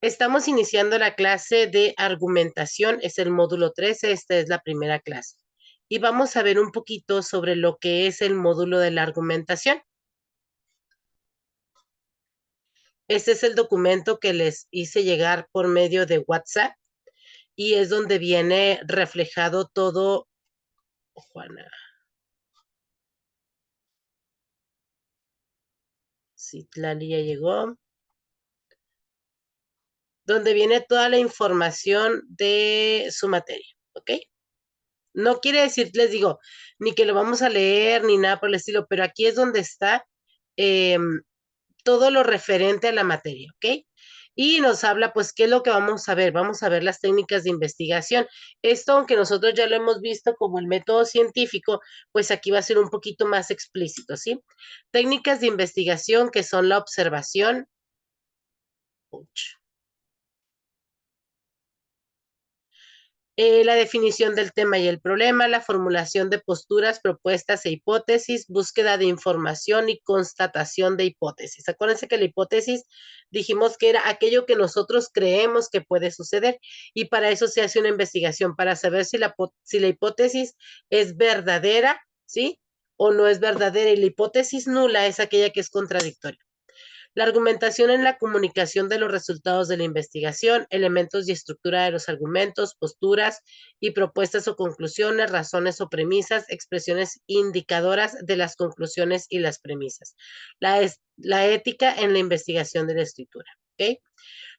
Estamos iniciando la clase de argumentación, es el módulo 13, esta es la primera clase. Y vamos a ver un poquito sobre lo que es el módulo de la argumentación. Este es el documento que les hice llegar por medio de WhatsApp y es donde viene reflejado todo. Juana. Citlali ya llegó. Donde viene toda la información de su materia, ¿ok? No quiere decir, les digo, ni que lo vamos a leer ni nada por el estilo, pero aquí es donde está eh, todo lo referente a la materia, ¿ok? Y nos habla, pues, ¿qué es lo que vamos a ver? Vamos a ver las técnicas de investigación. Esto, aunque nosotros ya lo hemos visto como el método científico, pues aquí va a ser un poquito más explícito, ¿sí? Técnicas de investigación que son la observación. La definición del tema y el problema, la formulación de posturas, propuestas e hipótesis, búsqueda de información y constatación de hipótesis. Acuérdense que la hipótesis dijimos que era aquello que nosotros creemos que puede suceder y para eso se hace una investigación, para saber si la hipótesis es verdadera, ¿sí? O no es verdadera y la hipótesis nula es aquella que es contradictoria. La argumentación en la comunicación de los resultados de la investigación, elementos y estructura de los argumentos, posturas y propuestas o conclusiones, razones o premisas, expresiones indicadoras de las conclusiones y las premisas. La ética en la investigación de la escritura. ¿Okay?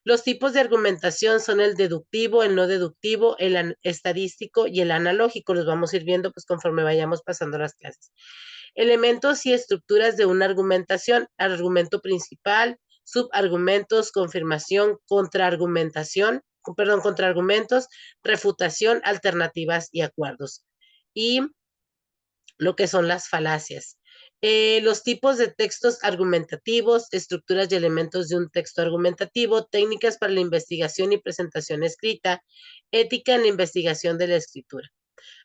Los tipos de argumentación son el deductivo, el no deductivo, el estadístico y el analógico. Los vamos a ir viendo pues conforme vayamos pasando las clases. Elementos y estructuras de una argumentación, argumento principal, subargumentos, confirmación, contraargumentos, refutación, alternativas y acuerdos. Y lo que son las falacias. Los tipos de textos argumentativos, estructuras y elementos de un texto argumentativo, técnicas para la investigación y presentación escrita, ética en la investigación de la escritura.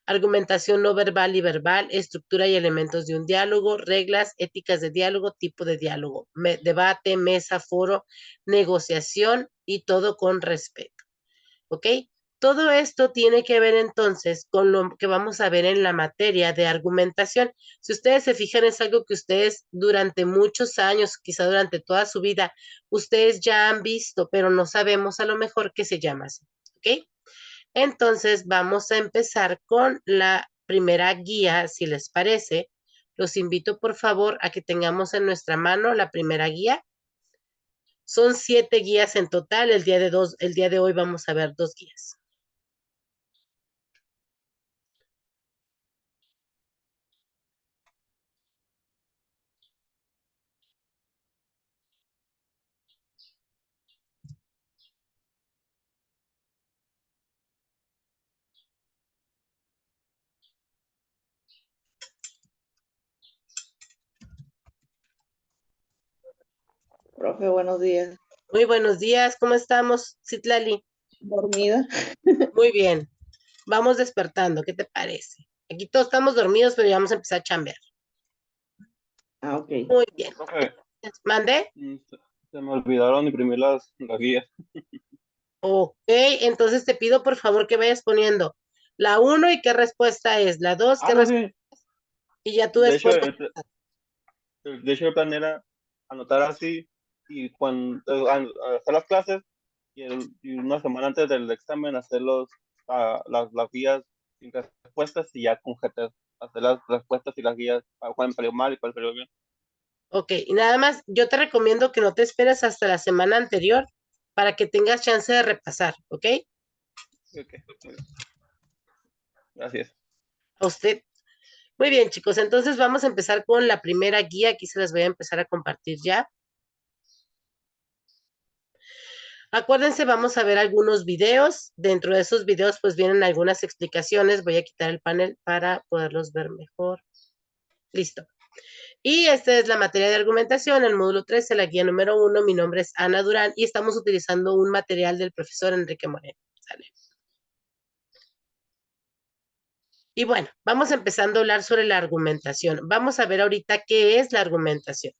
Argumentación no verbal y verbal, estructura y elementos de un diálogo, reglas, éticas de diálogo, tipo de diálogo, debate, mesa, foro, negociación y todo con respeto. ¿Ok? Todo esto tiene que ver entonces con lo que vamos a ver en la materia de argumentación. Si ustedes se fijan, es algo que ustedes durante muchos años, quizá durante toda su vida, ustedes ya han visto, pero no sabemos a lo mejor qué se llama así. ¿Ok? Entonces vamos a empezar con la primera guía, si les parece. Los invito por favor a que tengamos en nuestra mano la primera guía. Son 7 guías en total. El día de hoy vamos a ver 2 guías. Profe, buenos días. Muy buenos días, ¿cómo estamos, Citlali? ¿Dormida? Muy bien, vamos despertando, ¿qué te parece? Aquí todos estamos dormidos, pero ya vamos a empezar a chambear. Ah, ok. Muy bien. Profe, ¿Mande? se me olvidaron imprimir las guías. Ok, entonces te pido por favor que vayas poniendo la 1 y qué respuesta es, la 2, qué No, respuesta, sí. y ya tú De hecho, después. el plan era anotar así y cuando hacer las clases y una semana antes del examen hacer las guías sin respuestas y ya con GT hacer las respuestas y las guías para cuál me salió mal y cuál salió bien. Ok, y nada más, yo te recomiendo que no te esperes hasta la semana anterior para que tengas chance de repasar, ¿ok? Ok, muy bien. Gracias. A usted. Muy bien, chicos, entonces vamos a empezar con la primera guía, aquí se las voy a empezar a compartir ya. Acuérdense, vamos a ver algunos videos. Dentro de esos videos, pues vienen algunas explicaciones. Voy a quitar el panel para poderlos ver mejor. Listo. Y esta es la materia de argumentación, el módulo 13, la guía número 1. Mi nombre es Ana Durán y estamos utilizando un material del profesor Enrique Moreno. ¿Sale? Y bueno, vamos empezando a hablar sobre la argumentación. Vamos a ver ahorita qué es la argumentación.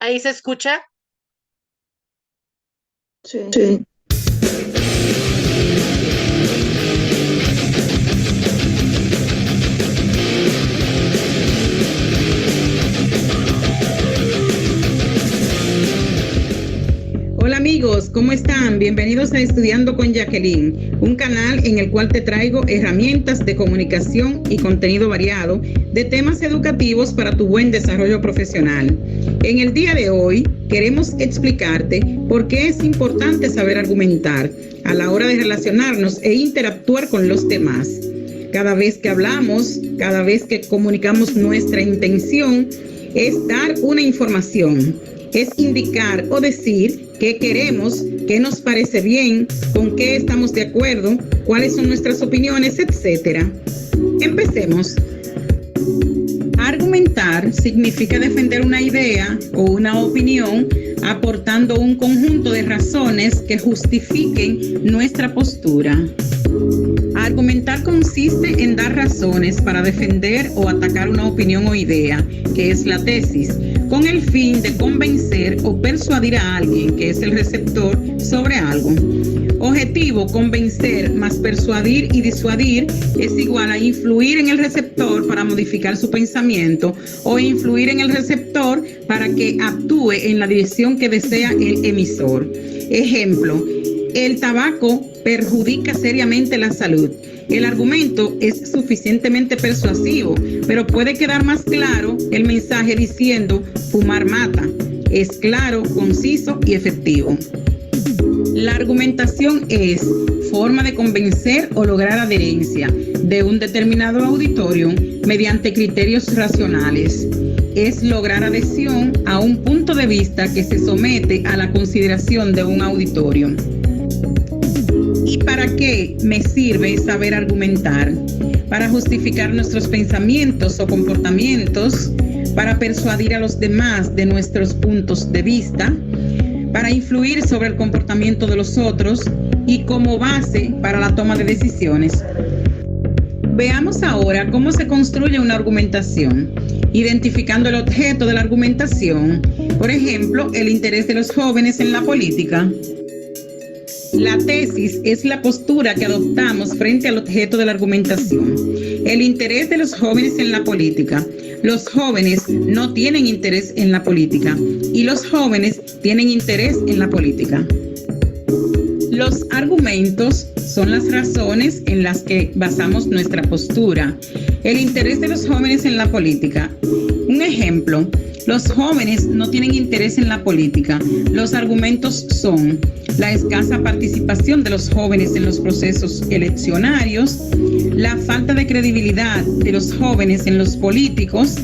¿Ahí se escucha? Sí. Hola amigos, ¿cómo están? Bienvenidos a Estudiando con Jacqueline, un canal en el cual te traigo herramientas de comunicación y contenido variado de temas educativos para tu buen desarrollo profesional. En el día de hoy queremos explicarte por qué es importante saber argumentar a la hora de relacionarnos e interactuar con los demás. Cada vez que hablamos, cada vez que comunicamos nuestra intención, es dar una información, es indicar o decir qué queremos, qué nos parece bien, con qué estamos de acuerdo, cuáles son nuestras opiniones, etc. Empecemos. Argumentar significa defender una idea o una opinión aportando un conjunto de razones que justifiquen nuestra postura. Argumentar consiste en dar razones para defender o atacar una opinión o idea, que es la tesis, con el fin de convencer o persuadir a alguien, que es el receptor, sobre algo. Objetivo: convencer más persuadir y disuadir es igual a influir en el receptor para modificar su pensamiento o influir en el receptor para que actúe en la dirección que desea el emisor. Ejemplo: el tabaco perjudica seriamente la salud. El argumento es suficientemente persuasivo, pero puede quedar más claro el mensaje diciendo fumar mata. Es claro, conciso y efectivo. La argumentación es forma de convencer o lograr adherencia de un determinado auditorio mediante criterios racionales. Es lograr adhesión a un punto de vista que se somete a la consideración de un auditorio. ¿Y para qué me sirve saber argumentar? Para justificar nuestros pensamientos o comportamientos, para persuadir a los demás de nuestros puntos de vista, para influir sobre el comportamiento de los otros y como base para la toma de decisiones. Veamos ahora cómo se construye una argumentación, identificando el objeto de la argumentación, por ejemplo, el interés de los jóvenes en la política. La tesis es la postura que adoptamos frente al objeto de la argumentación. El interés de los jóvenes en la política. Los jóvenes no tienen interés en la política y los jóvenes tienen interés en la política. Los argumentos son las razones en las que basamos nuestra postura. El interés de los jóvenes en la política. Un ejemplo: los jóvenes no tienen interés en la política. Los argumentos son la escasa participación de los jóvenes en los procesos eleccionarios, la falta de credibilidad de los jóvenes en los políticos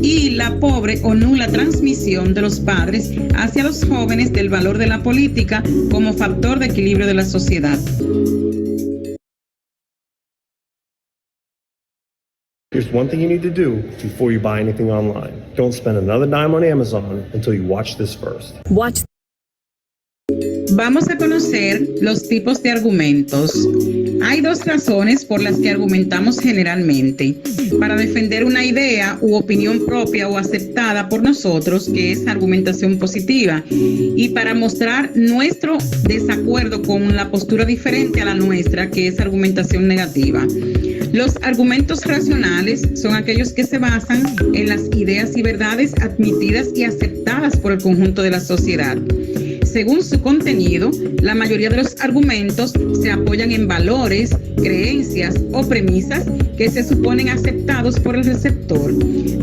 y la pobre o nula transmisión de los padres hacia los jóvenes del valor de la política como factor de equilibrio de la sociedad. Here's one thing you need to do before you buy anything online. Don't spend another dime on Amazon until you watch this first. Vamos a conocer los tipos de argumentos. Hay dos razones por las que argumentamos generalmente: para defender una idea u opinión propia o aceptada por nosotros, que es argumentación positiva, y para mostrar nuestro desacuerdo con una postura diferente a la nuestra, que es argumentación negativa. Los argumentos racionales son aquellos que se basan en las ideas y verdades admitidas y aceptadas por el conjunto de la sociedad. Según su contenido, la mayoría de los argumentos se apoyan en valores, creencias o premisas que se suponen aceptados por el receptor.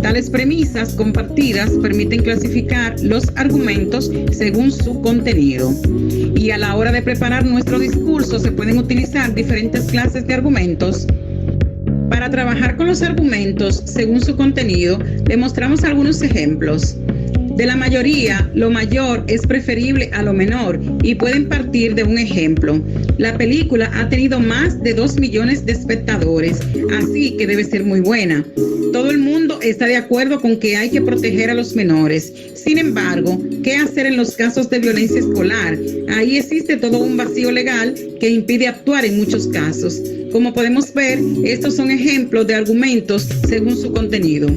Tales premisas compartidas permiten clasificar los argumentos según su contenido. Y a la hora de preparar nuestro discurso se pueden utilizar diferentes clases de argumentos. Para trabajar con los argumentos según su contenido, le mostramos algunos ejemplos. De la mayoría, lo mayor es preferible a lo menor y pueden partir de un ejemplo. La película ha tenido más de 2 millones de espectadores, así que debe ser muy buena. Todo el mundo está de acuerdo con que hay que proteger a los menores. Sin embargo, ¿qué hacer en los casos de violencia escolar? Ahí existe todo un vacío legal que impide actuar en muchos casos. Como podemos ver, estos son ejemplos de argumentos según su contenido.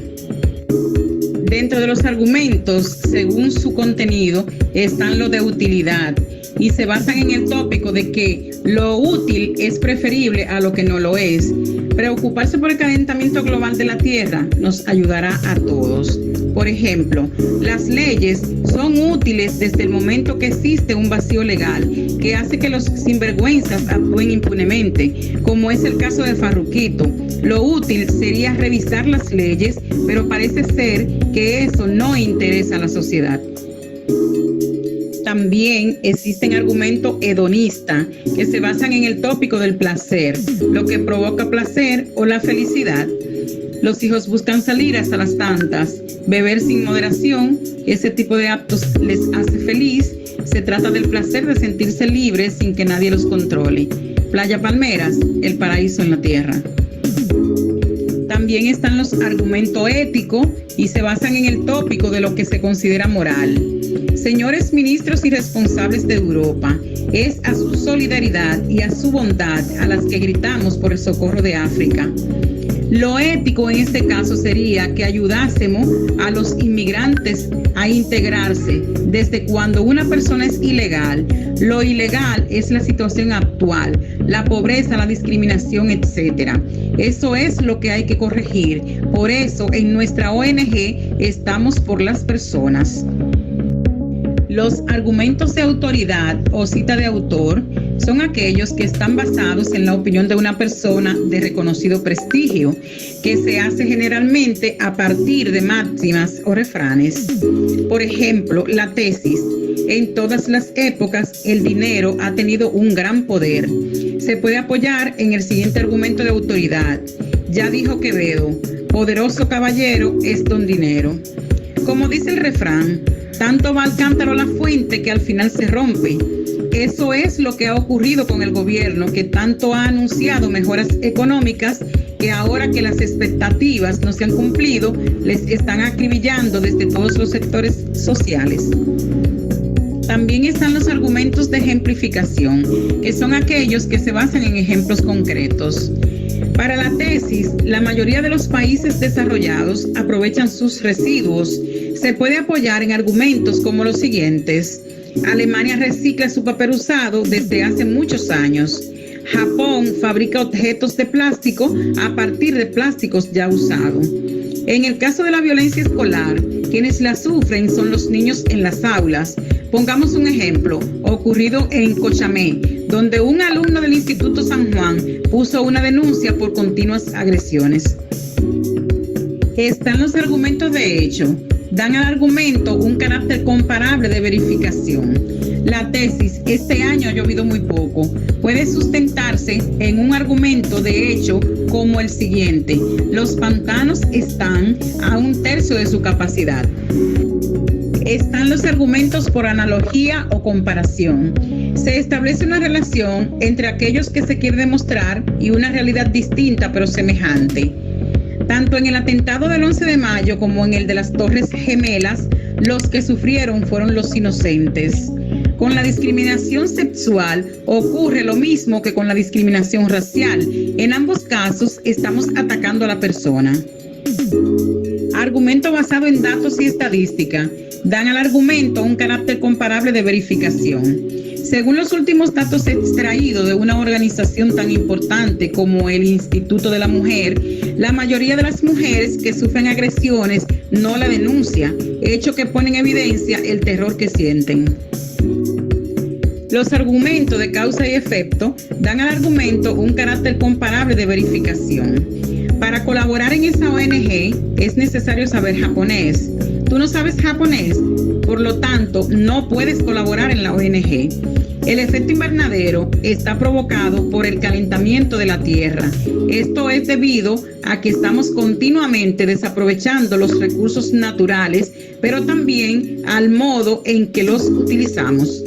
Dentro de los argumentos, según su contenido, están los de utilidad y se basan en el tópico de que lo útil es preferible a lo que no lo es. Preocuparse por el calentamiento global de la Tierra nos ayudará a todos. Por ejemplo, las leyes son útiles desde el momento que existe un vacío legal que hace que los sinvergüenzas actúen impunemente, como es el caso de Farruquito. Lo útil sería revisar las leyes, pero parece ser que eso no interesa a la sociedad. También existen argumentos hedonistas que se basan en el tópico del placer, lo que provoca placer o la felicidad. Los hijos buscan salir hasta las tantas, beber sin moderación, ese tipo de actos les hace feliz. Se trata del placer de sentirse libres sin que nadie los controle. Playa Palmeras, el paraíso en la tierra. También están los argumentos éticos y se basan en el tópico de lo que se considera moral. Señores ministros y responsables de Europa, es a su solidaridad y a su bondad a las que gritamos por el socorro de África. Lo ético en este caso sería que ayudásemos a los inmigrantes a integrarse desde cuando una persona es ilegal. Lo ilegal es la situación actual, la pobreza, la discriminación, etc. Eso es lo que hay que corregir. Por eso en nuestra ONG estamos por las personas. Los argumentos de autoridad o cita de autor son aquellos que están basados en la opinión de una persona de reconocido prestigio, que se hace generalmente a partir de máximas o refranes. Por ejemplo, la tesis. En todas las épocas, el dinero ha tenido un gran poder. Se puede apoyar en el siguiente argumento de autoridad. Ya dijo Quevedo, poderoso caballero es don dinero. Como dice el refrán, tanto va al cántaro la fuente que al final se rompe. Eso es lo que ha ocurrido con el gobierno, que tanto ha anunciado mejoras económicas que ahora que las expectativas no se han cumplido, les están acribillando desde todos los sectores sociales. También están los argumentos de ejemplificación, que son aquellos que se basan en ejemplos concretos. Para la tesis, la mayoría de los países desarrollados aprovechan sus residuos. Se puede apoyar en argumentos como los siguientes. Alemania recicla su papel usado desde hace muchos años. Japón fabrica objetos de plástico a partir de plásticos ya usados. En el caso de la violencia escolar, quienes la sufren son los niños en las aulas. Pongamos un ejemplo ocurrido en Cochamé, donde un alumno del Instituto San Juan puso una denuncia por continuas agresiones. Están los argumentos de hecho. Dan al argumento un carácter comparable de verificación. La tesis, este año ha llovido muy poco, puede sustentarse en un argumento de hecho como el siguiente: los pantanos están a 1/3 de su capacidad. Están los argumentos por analogía o comparación. Se establece una relación entre aquellos que se quiere demostrar y una realidad distinta pero semejante. Tanto en el atentado del 11 de mayo como en el de las Torres Gemelas, los que sufrieron fueron los inocentes. Con la discriminación sexual ocurre lo mismo que con la discriminación racial. En ambos casos estamos atacando a la persona. Argumento basado en datos y estadística. Dan al argumento un carácter comparable de verificación. Según los últimos datos extraídos de una organización tan importante como el Instituto de la Mujer, la mayoría de las mujeres que sufren agresiones no la denuncia, hecho que pone en evidencia el terror que sienten. Los argumentos de causa y efecto dan al argumento un carácter comparable de verificación. Para colaborar en esa ONG es necesario saber japonés. Tú no sabes japonés, por lo tanto no puedes colaborar en la ONG. El efecto invernadero está provocado por el calentamiento de la Tierra. Esto es debido a que estamos continuamente desaprovechando los recursos naturales, pero también al modo en que los utilizamos.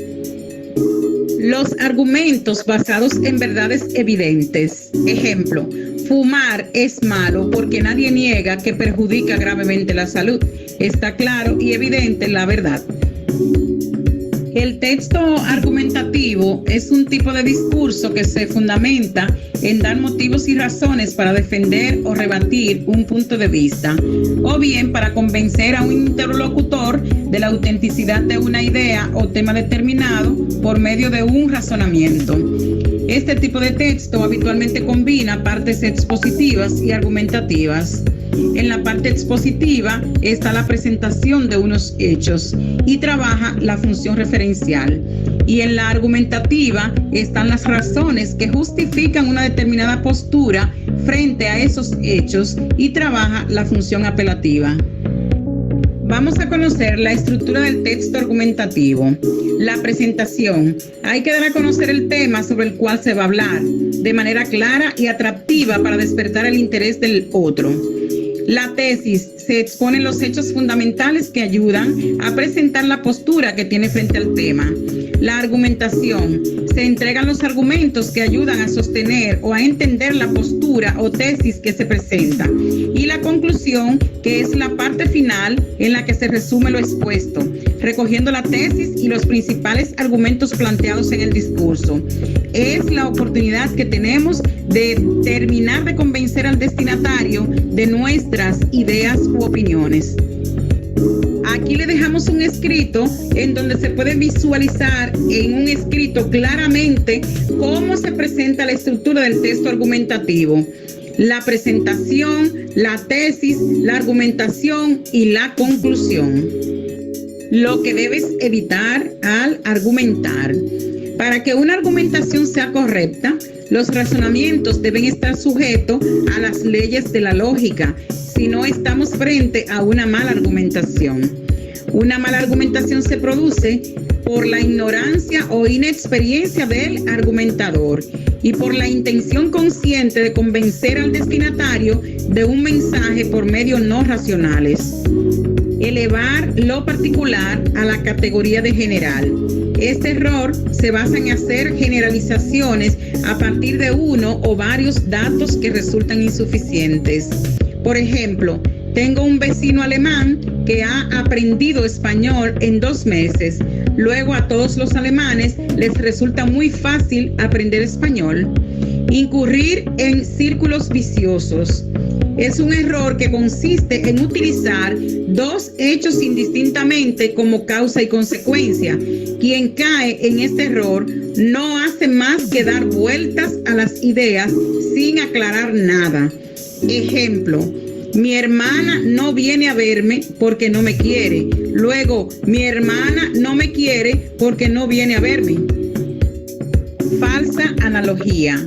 Los argumentos basados en verdades evidentes. Ejemplo, fumar es malo porque nadie niega que perjudica gravemente la salud. Está claro y evidente la verdad. El texto argumentativo es un tipo de discurso que se fundamenta en dar motivos y razones para defender o rebatir un punto de vista, o bien para convencer a un interlocutor de la autenticidad de una idea o tema determinado por medio de un razonamiento. Este tipo de texto habitualmente combina partes expositivas y argumentativas. En la parte expositiva está la presentación de unos hechos y trabaja la función referencial. Y en la argumentativa están las razones que justifican una determinada postura frente a esos hechos y trabaja la función apelativa. Vamos a conocer la estructura del texto argumentativo. La presentación. Hay que dar a conocer el tema sobre el cual se va a hablar, de manera clara y atractiva para despertar el interés del otro. La tesis. Se exponen los hechos fundamentales que ayudan a presentar la postura que tiene frente al tema. La argumentación. Se entregan los argumentos que ayudan a sostener o a entender la postura o tesis que se presenta. Y la conclusión, que es la parte final en la que se resume lo expuesto, recogiendo la tesis y los principales argumentos planteados en el discurso. Es la oportunidad que tenemos de terminar de convencer al destinatario de nuestras ideas u opiniones. Aquí le dejamos un escrito en donde se puede visualizar en un escrito claramente cómo se presenta la estructura del texto argumentativo. La presentación, la tesis, la argumentación y la conclusión. Lo que debes evitar al argumentar. Para que una argumentación sea correcta, los razonamientos deben estar sujetos a las leyes de la lógica, si no estamos frente a una mala argumentación. Una mala argumentación se produce por la ignorancia o inexperiencia del argumentador y por la intención consciente de convencer al destinatario de un mensaje por medios no racionales. Elevar lo particular a la categoría de general. Este error se basa en hacer generalizaciones a partir de uno o varios datos que resultan insuficientes. Por ejemplo, tengo un vecino alemán que ha aprendido español en 2 meses. Luego a todos los alemanes les resulta muy fácil aprender español. Incurrir en círculos viciosos. Es un error que consiste en utilizar 2 hechos indistintamente como causa y consecuencia. Quien cae en este error no hace más que dar vueltas a las ideas sin aclarar nada. Ejemplo, mi hermana no viene a verme porque no me quiere. Luego, mi hermana no me quiere porque no viene a verme. Falsa analogía.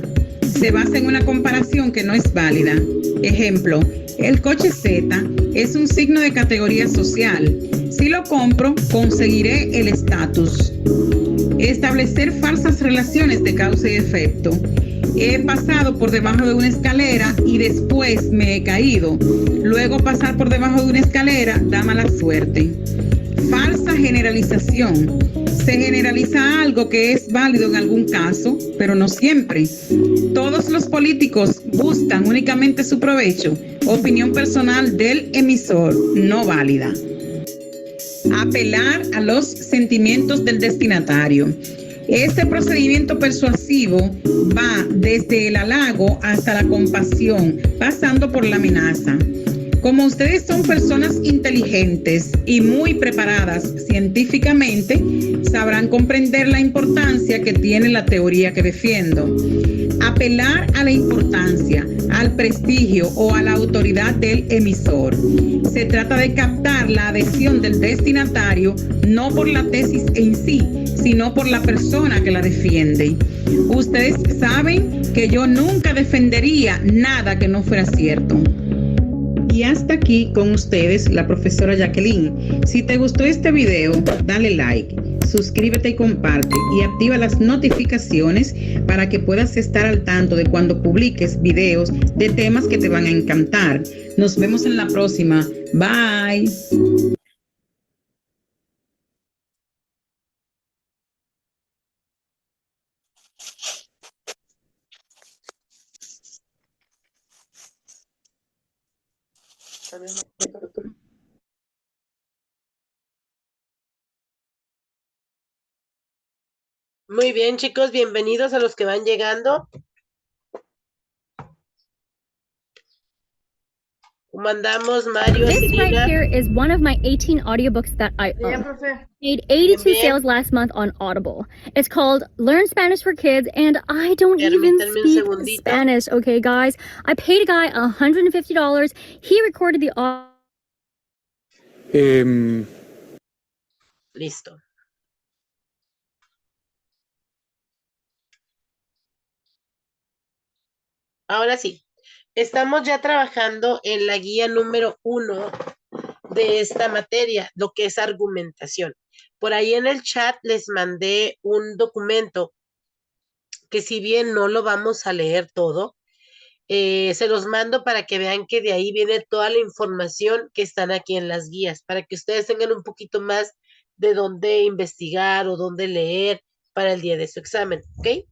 Se basa en una comparación que no es válida. Ejemplo, el coche Z es un signo de categoría social. Si lo compro, conseguiré el estatus. Establecer falsas relaciones de causa y efecto. He pasado por debajo de una escalera y después me he caído. Luego pasar por debajo de una escalera da mala suerte. Falsa generalización. Se generaliza algo que es válido en algún caso, pero no siempre. Todos los políticos buscan únicamente su provecho. Opinión personal del emisor, no válida. Apelar a los sentimientos del destinatario. Este procedimiento persuasivo va desde el halago hasta la compasión, pasando por la amenaza. Como ustedes son personas inteligentes y muy preparadas científicamente, sabrán comprender la importancia que tiene la teoría que defiendo. Apelar a la importancia, al prestigio o a la autoridad del emisor. Se trata de captar la adhesión del destinatario no por la tesis en sí, sino por la persona que la defiende. Ustedes saben que yo nunca defendería nada que no fuera cierto. Y hasta aquí con ustedes la profesora Jacqueline. Si te gustó este video, dale like, suscríbete y comparte y activa las notificaciones para que puedas estar al tanto de cuando publiques videos de temas que te van a encantar. Nos vemos en la próxima. Bye. Muy bien, chicos, bienvenidos a los que van llegando. ¿Cómo andamos, Mario, This right Selena? here is one of my 18 audiobooks that I own. Made 82 Bien, bien. sales last month on Audible. It's called Learn Spanish for Kids, and I don't even Permítanme un speak segundito. Spanish, okay, guys? I paid a guy $150. He recorded the Listo. Ahora sí, estamos ya trabajando en la guía número 1 de esta materia, lo que es argumentación. Por ahí en el chat les mandé un documento que si bien no lo vamos a leer todo, se los mando para que vean que de ahí viene toda la información que están aquí en las guías, para que ustedes tengan un poquito más de dónde investigar o dónde leer para el día de su examen, ¿ok?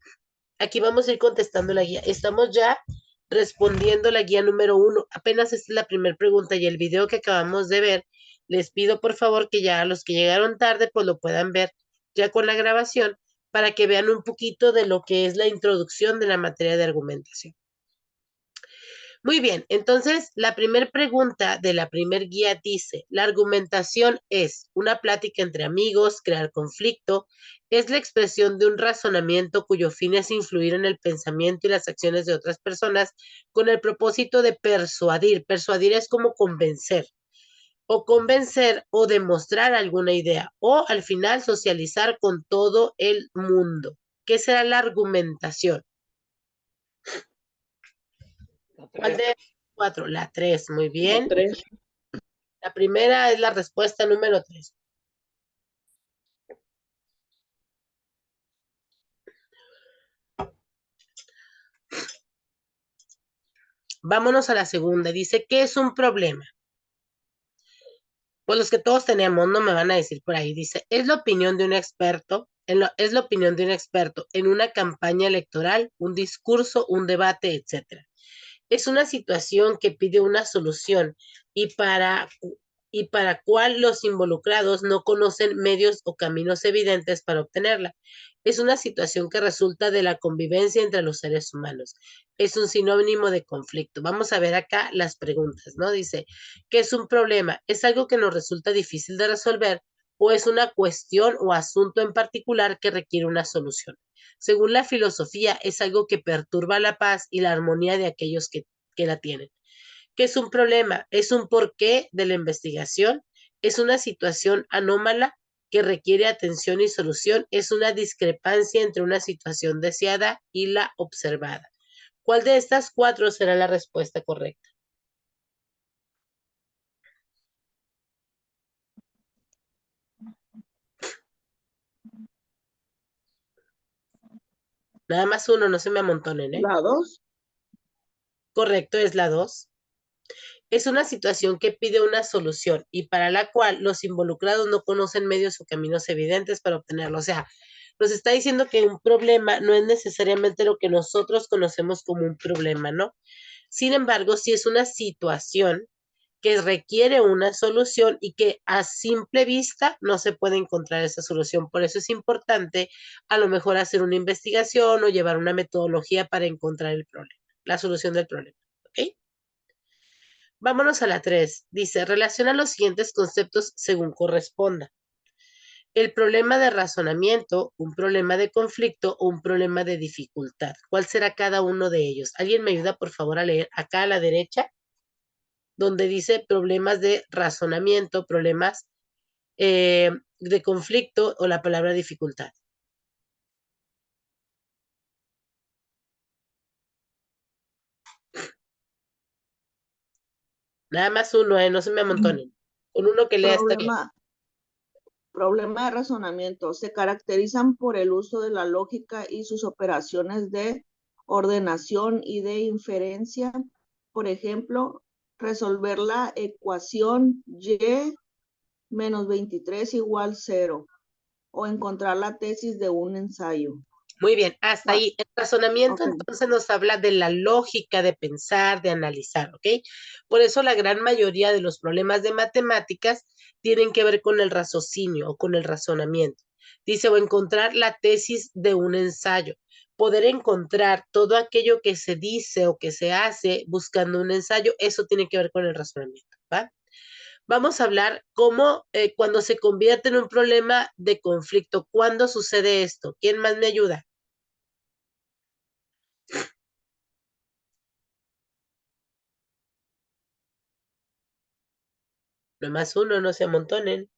Aquí vamos a ir contestando la guía. Estamos ya respondiendo la guía número 1. Apenas esta es la primera pregunta y el video que acabamos de ver, les pido por favor que ya los que llegaron tarde pues lo puedan ver ya con la grabación para que vean un poquito de lo que es la introducción de la materia de argumentación. Muy bien, entonces la primera pregunta de la primer guía dice, la argumentación es una plática entre amigos, crear conflicto, es la expresión de un razonamiento cuyo fin es influir en el pensamiento y las acciones de otras personas con el propósito de persuadir. Persuadir es como convencer o demostrar alguna idea o al final socializar con todo el mundo. ¿Qué será la argumentación? ¿Cuál de 4? La 3, muy bien. 3. La primera es la respuesta número 3. Vámonos a la segunda. Dice, ¿qué es un problema? Pues los que todos tenemos, no me van a decir por ahí. Dice, es la opinión de un experto, es la opinión de un experto en una campaña electoral, un discurso, un debate, etcétera. Es una situación que pide una solución y para cual los involucrados no conocen medios o caminos evidentes para obtenerla. Es una situación que resulta de la convivencia entre los seres humanos. Es un sinónimo de conflicto. Vamos a ver acá las preguntas, ¿no? Dice, ¿qué es un problema? ¿Es algo que nos resulta difícil de resolver o es una cuestión o asunto en particular que requiere una solución? Según la filosofía, es algo que perturba la paz y la armonía de aquellos que la tienen. ¿Qué es un problema? Es un porqué de la investigación, es una situación anómala que requiere atención y solución, es una discrepancia entre una situación deseada y la observada. ¿Cuál de estas 4 será la respuesta correcta? Nada más uno, no se me amontonen, ¿eh? La 2. Correcto, es la 2. Es una situación que pide una solución y para la cual los involucrados no conocen medios o caminos evidentes para obtenerlo. O sea, nos está diciendo que un problema no es necesariamente lo que nosotros conocemos como un problema, ¿no? Sin embargo, sí es una situación que requiere una solución y que a simple vista no se puede encontrar esa solución. Por eso es importante a lo mejor hacer una investigación o llevar una metodología para encontrar el problema, la solución del problema. ¿Ok? Vámonos a la 3. Dice, relaciona los siguientes conceptos según corresponda. El problema de razonamiento, un problema de conflicto o un problema de dificultad. ¿Cuál será cada uno de ellos? ¿Alguien me ayuda, por favor, a leer acá a la derecha? Donde dice problemas de razonamiento, problemas de conflicto o la palabra dificultad. Nada más uno, no se me amontonen. Con uno que lea está bien. Problema de razonamiento. Se caracterizan por el uso de la lógica y sus operaciones de ordenación y de inferencia. Por ejemplo, resolver la ecuación y menos 23 igual 0 o encontrar la tesis de un ensayo. Muy bien, hasta ahí. El razonamiento Ok. entonces nos habla de la lógica de pensar, de analizar, ¿ok? Por eso la gran mayoría de los problemas de matemáticas tienen que ver con el raciocinio o con el razonamiento. Dice, o encontrar la tesis de un ensayo. Poder encontrar todo aquello que se dice o que se hace buscando un ensayo, eso tiene que ver con el razonamiento, ¿va? Vamos a hablar cómo cuando se convierte en un problema de conflicto, ¿cuándo sucede esto? ¿Quién más me ayuda? Nomás uno, no se amontonen.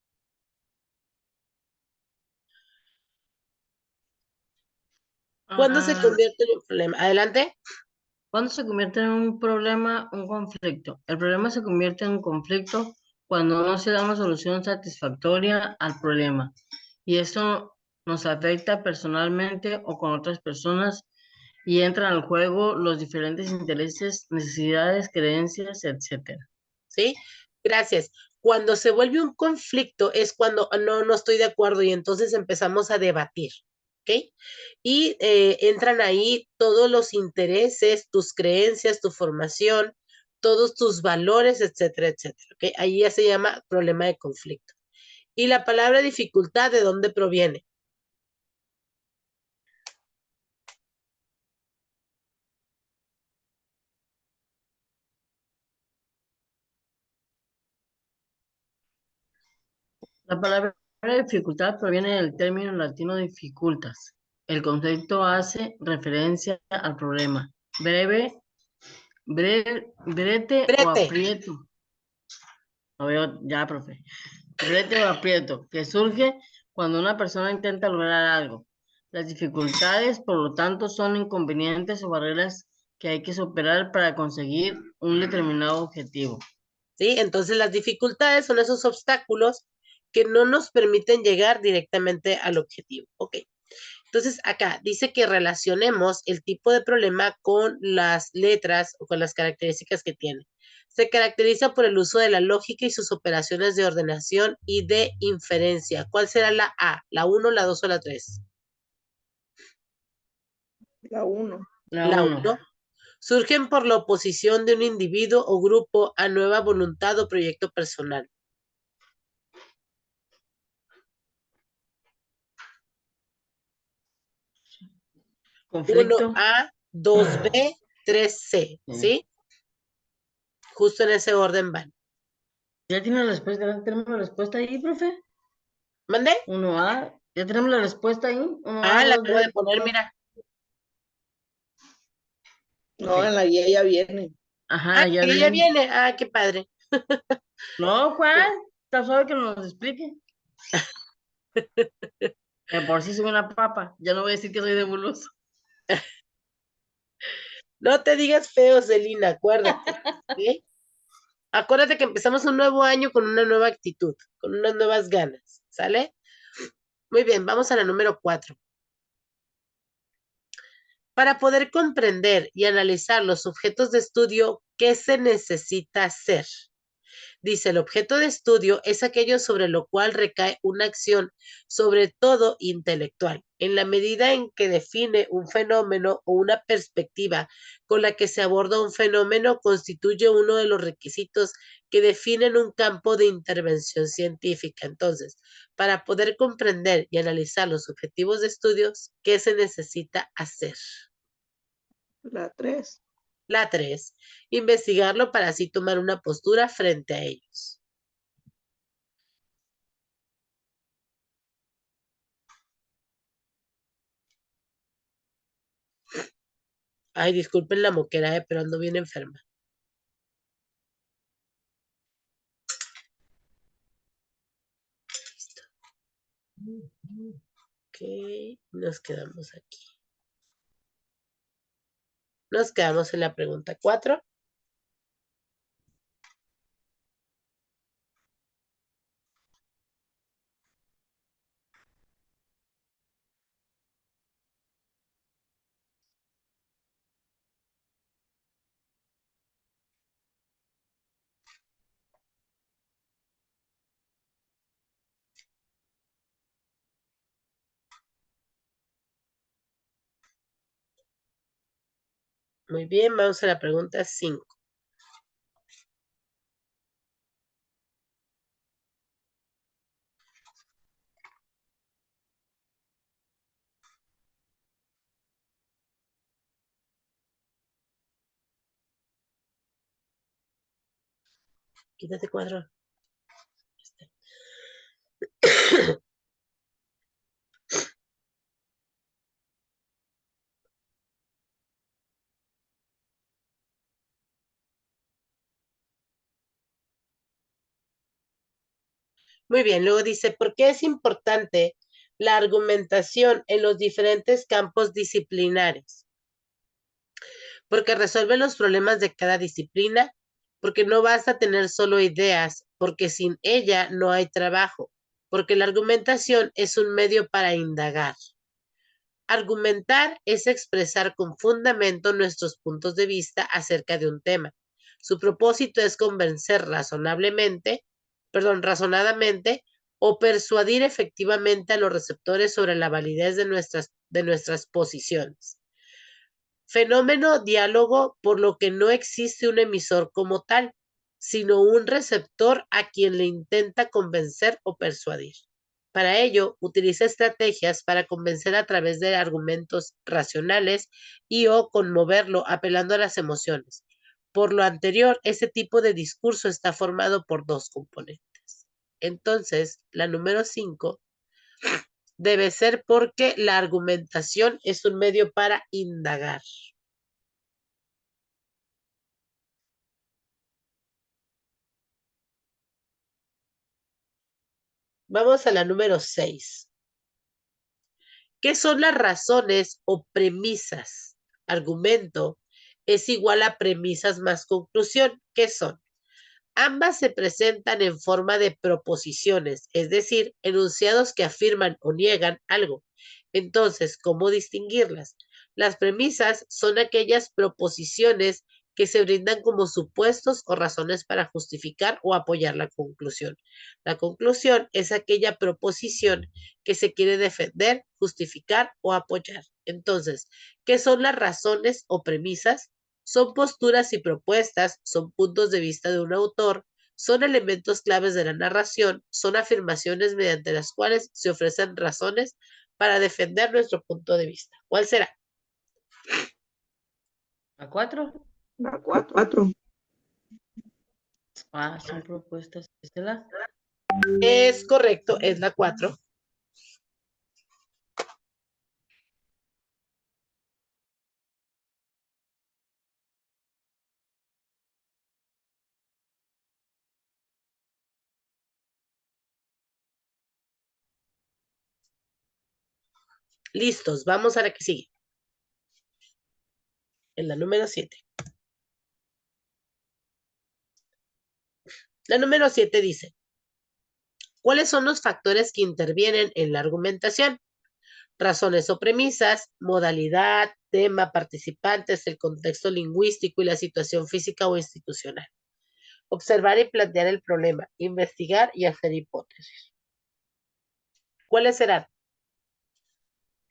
¿Cuándo se convierte en un problema? Adelante. ¿Cuándo se convierte en un problema, un conflicto? El problema se convierte en un conflicto cuando no se da una solución satisfactoria al problema. Y esto nos afecta personalmente o con otras personas y entran al juego los diferentes intereses, necesidades, creencias, etcétera. ¿Sí? Gracias. Cuando se vuelve un conflicto es cuando no estoy de acuerdo y entonces empezamos a debatir, ¿ok? Y entran ahí todos los intereses, tus creencias, tu formación, todos tus valores, etcétera, etcétera, ¿ok? Ahí ya se llama problema de conflicto. Y la palabra dificultad, ¿de dónde proviene? La palabra dificultad proviene del término latino dificultas. El concepto hace referencia al problema. Brete o Brete. aprieto. Lo veo ya, profe. Brete o aprieto, que surge cuando una persona intenta lograr algo. Las dificultades, por lo tanto, son inconvenientes o barreras que hay que superar para conseguir un determinado objetivo. ¿Sí? Entonces las dificultades son esos obstáculos que no nos permiten llegar directamente al objetivo. Ok. Entonces acá dice que relacionemos el tipo de problema con las letras o con las características que tiene. Se caracteriza por el uso de la lógica y sus operaciones de ordenación y de inferencia. ¿Cuál será la A? ¿La 1, la 2 o la 3? La 1. La 1. Surgen por la oposición de un individuo o grupo a nueva voluntad o proyecto personal. Conflicto. 1A, 2B, 3C, ¿sí? Justo en ese orden van. ¿Ya tiene la respuesta? ¿Ya tenemos la respuesta ahí, profe? ¿Mande? 1A. ¿Ya tenemos la respuesta ahí? 1A, La 2B, acabo de poner, mira. No, Ok. en la guía ya viene. Ajá, ya Que ya viene. viene. Qué padre. No, Juan, está suave que nos explique. Por si soy una papa, ya no voy a decir que soy de buloso. No te digas feo, Celina, acuérdate. ¿Sí? Acuérdate que empezamos un nuevo año con una nueva actitud, con unas nuevas ganas, ¿sale? Muy bien, vamos a la número 4. Para poder comprender y analizar los objetos de estudio, ¿qué se necesita hacer? Dice, el objeto de estudio es aquello sobre lo cual recae una acción, sobre todo intelectual, en la medida en que define un fenómeno o una perspectiva con la que se aborda un fenómeno, constituye uno de los requisitos que definen un campo de intervención científica. Entonces, para poder comprender y analizar los objetivos de estudios, ¿qué se necesita hacer? La 3. La 3, investigarlo para así tomar una postura frente a ellos. Ay, disculpen la moquera, pero ando bien enferma. Listo. Ok, nos quedamos aquí. Nos quedamos en la pregunta 4. Muy bien, vamos a la pregunta 5. Quítate cuadro. Muy bien, luego dice, ¿por qué es importante la argumentación en los diferentes campos disciplinares? Porque resuelve los problemas de cada disciplina, porque no basta tener solo ideas, porque sin ella no hay trabajo, porque la argumentación es un medio para indagar. Argumentar es expresar con fundamento nuestros puntos de vista acerca de un tema. Su propósito es convencer razonadamente o persuadir efectivamente a los receptores sobre la validez de nuestras posiciones. Fenómeno diálogo, por lo que no existe un emisor como tal, sino un receptor a quien le intenta convencer o persuadir. Para ello, utiliza estrategias para convencer a través de argumentos racionales y o conmoverlo apelando a las emociones. Por lo anterior, ese tipo de discurso está formado por dos componentes. Entonces, la número 5 debe ser porque la argumentación es un medio para indagar. Vamos a la número 6. ¿Qué son las razones o premisas? Argumento es igual a premisas más conclusión. ¿Qué son? Ambas se presentan en forma de proposiciones, es decir, enunciados que afirman o niegan algo. Entonces, ¿cómo distinguirlas? Las premisas son aquellas proposiciones que se brindan como supuestos o razones para justificar o apoyar la conclusión. La conclusión es aquella proposición que se quiere defender, justificar o apoyar. Entonces, ¿qué son las razones o premisas? Son posturas y propuestas, son puntos de vista de un autor, son elementos claves de la narración, son afirmaciones mediante las cuales se ofrecen razones para defender nuestro punto de vista. ¿Cuál será? ¿La 4? La 4. Ah, son propuestas. ¿Esta es la? Es correcto, es la 4. Listos, vamos a la que sigue. En la número 7. La número 7 dice, ¿cuáles son los factores que intervienen en la argumentación? Razones o premisas, modalidad, tema, participantes, el contexto lingüístico y la situación física o institucional. Observar y plantear el problema, investigar y hacer hipótesis. ¿Cuáles serán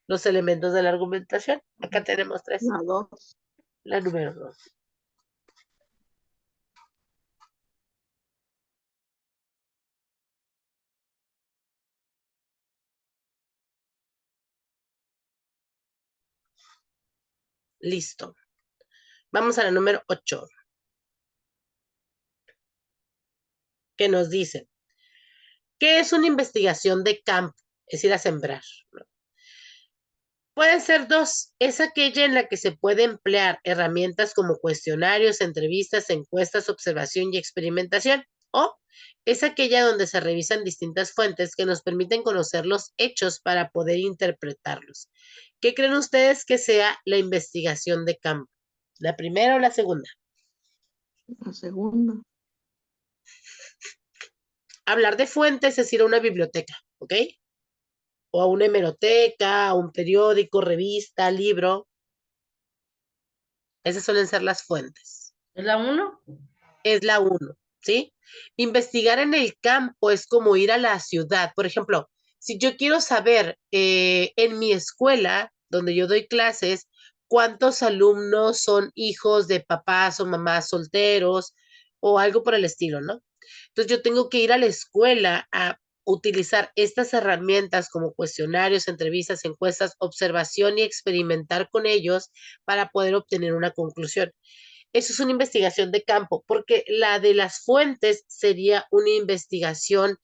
los elementos de la argumentación? Acá tenemos 3. La 2. La número 2. Listo. Vamos a la número 8. Que nos dice, ¿qué es una investigación de campo? Es ir a sembrar, ¿no? Pueden ser dos. Es aquella en la que se puede emplear herramientas como cuestionarios, entrevistas, encuestas, observación y experimentación. O es aquella donde se revisan distintas fuentes que nos permiten conocer los hechos para poder interpretarlos. ¿Qué creen ustedes que sea la investigación de campo? ¿La primera o la segunda? La segunda. Hablar de fuentes es ir a una biblioteca, ¿ok? O a una hemeroteca, a un periódico, revista, libro. Esas suelen ser las fuentes. ¿Es la 1? Es la 1, ¿sí? Investigar en el campo es como ir a la ciudad. Por ejemplo, si yo quiero saber en mi escuela, donde yo doy clases, cuántos alumnos son hijos de papás o mamás solteros o algo por el estilo, ¿no? Entonces yo tengo que ir a la escuela a utilizar estas herramientas como cuestionarios, entrevistas, encuestas, observación y experimentar con ellos para poder obtener una conclusión. Eso es una investigación de campo, porque la de las fuentes sería una investigación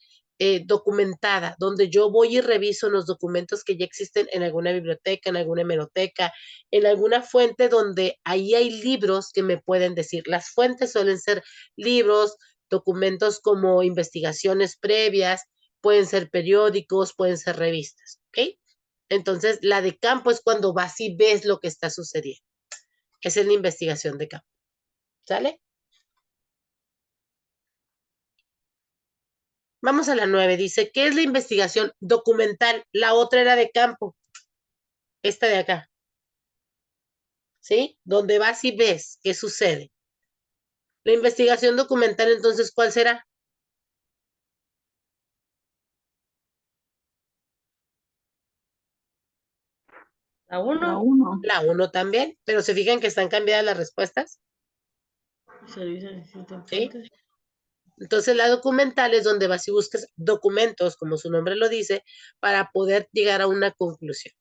documentada, donde yo voy y reviso los documentos que ya existen en alguna biblioteca, en alguna hemeroteca, en alguna fuente donde ahí hay libros que me pueden decir. Las fuentes suelen ser libros, documentos como investigaciones previas, pueden ser periódicos, pueden ser revistas, ¿ok? Entonces, la de campo es cuando vas y ves lo que está sucediendo. Esa es la investigación de campo. ¿Sale? Vamos a la 9. Dice, ¿qué es la investigación documental? La otra era de campo. Esta de acá. ¿Sí? Donde vas y ves qué sucede. La investigación documental, entonces, ¿cuál será? La La 1 1. La 1 también, pero se fijan que están cambiadas las respuestas. servicio de existen ¿Sí? fuentes. Entonces, la documental es donde vas y buscas documentos, como su nombre lo dice, para poder llegar a una conclusión.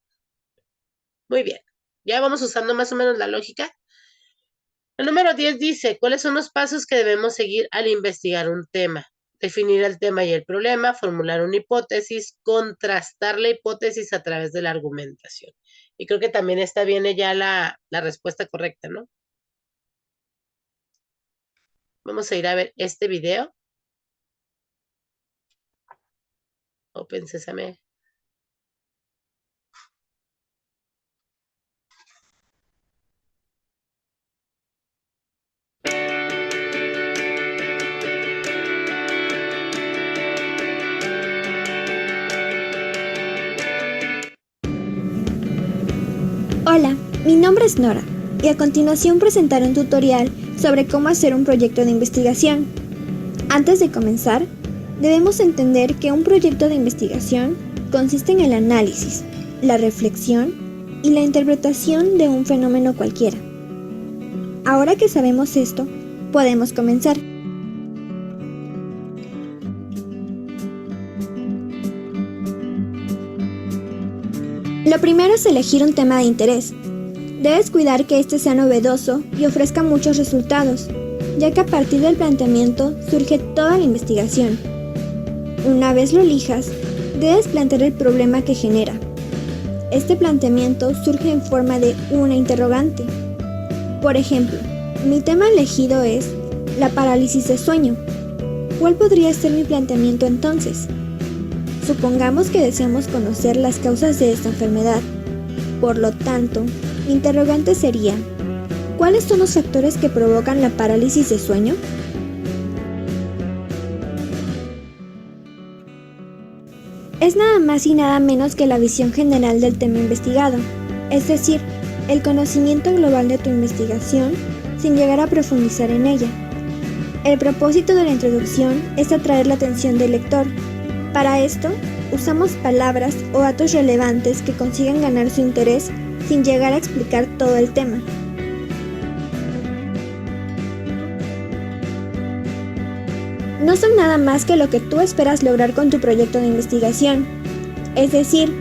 Muy bien. Ya vamos usando más o menos la lógica. El número 10 dice, ¿cuáles son los pasos que debemos seguir al investigar un tema? Definir el tema y el problema, formular una hipótesis, contrastar la hipótesis a través de la argumentación. Y creo que también esta viene ya la respuesta correcta, ¿no? Vamos a ir a ver este video. Open Sesame. Hola, mi nombre es Nora y a continuación presentaré un tutorial sobre cómo hacer un proyecto de investigación. Antes de comenzar, debemos entender que un proyecto de investigación consiste en el análisis, la reflexión y la interpretación de un fenómeno cualquiera. Ahora que sabemos esto, podemos comenzar. Lo primero es elegir un tema de interés. Debes cuidar que este sea novedoso y ofrezca muchos resultados, ya que a partir del planteamiento surge toda la investigación. Una vez lo elijas, debes plantear el problema que genera. Este planteamiento surge en forma de una interrogante. Por ejemplo, mi tema elegido es la parálisis de sueño. ¿Cuál podría ser mi planteamiento entonces? Supongamos que deseamos conocer las causas de esta enfermedad. Por lo tanto, mi interrogante sería, ¿cuáles son los factores que provocan la parálisis de sueño? Es nada más y nada menos que la visión general del tema investigado, es decir, el conocimiento global de tu investigación sin llegar a profundizar en ella. El propósito de la introducción es atraer la atención del lector. Para esto, usamos palabras o datos relevantes que consigan ganar su interés sin llegar a explicar todo el tema. No son nada más que lo que tú esperas lograr con tu proyecto de investigación, es decir,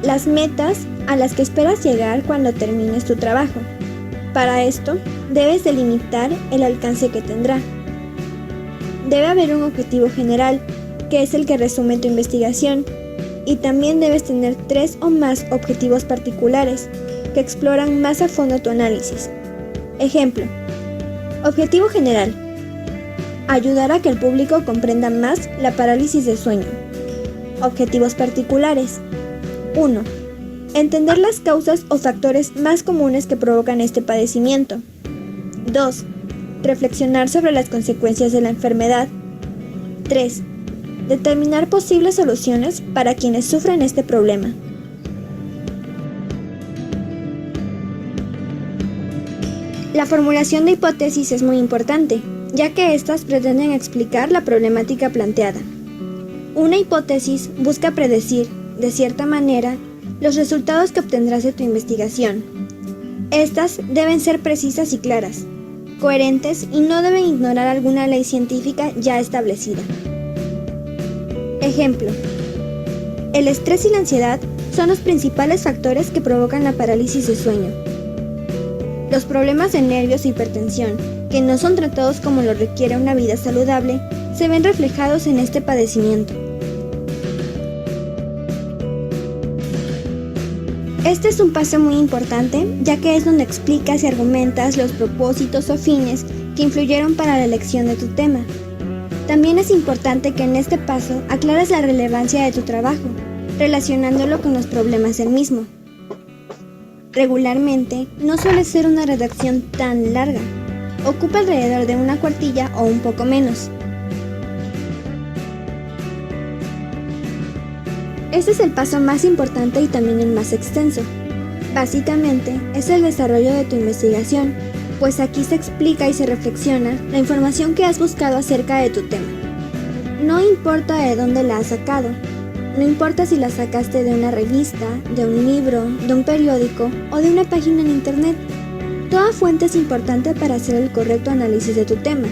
las metas a las que esperas llegar cuando termines tu trabajo. Para esto, debes delimitar el alcance que tendrá. Debe haber un objetivo general, que es el que resume tu investigación, y también debes tener 3 o más objetivos particulares que exploran más a fondo tu análisis. Ejemplo: objetivo general: ayudar a que el público comprenda más la parálisis de sueño. Objetivos particulares: 1. Entender las causas o factores más comunes que provocan este padecimiento. 2. Reflexionar sobre las consecuencias de la enfermedad. 3. Determinar posibles soluciones para quienes sufren este problema. La formulación de hipótesis es muy importante, ya que éstas pretenden explicar la problemática planteada. Una hipótesis busca predecir, de cierta manera, los resultados que obtendrás de tu investigación. Estas deben ser precisas y claras, coherentes y no deben ignorar alguna ley científica ya establecida. Ejemplo: el estrés y la ansiedad son los principales factores que provocan la parálisis de sueño. Los problemas de nervios e hipertensión, que no son tratados como lo requiere una vida saludable, se ven reflejados en este padecimiento. Este es un paso muy importante, ya que es donde explicas y argumentas los propósitos o fines que influyeron para la elección de tu tema. También es importante que en este paso aclares la relevancia de tu trabajo, relacionándolo con los problemas del mismo. Regularmente, no suele ser una redacción tan larga. Ocupa alrededor de una cuartilla o un poco menos. Este es el paso más importante y también el más extenso. Básicamente, es el desarrollo de tu investigación, pues aquí se explica y se reflexiona la información que has buscado acerca de tu tema. No importa de dónde la has sacado, no importa si la sacaste de una revista, de un libro, de un periódico o de una página en internet. Toda fuente es importante para hacer el correcto análisis de tu tema.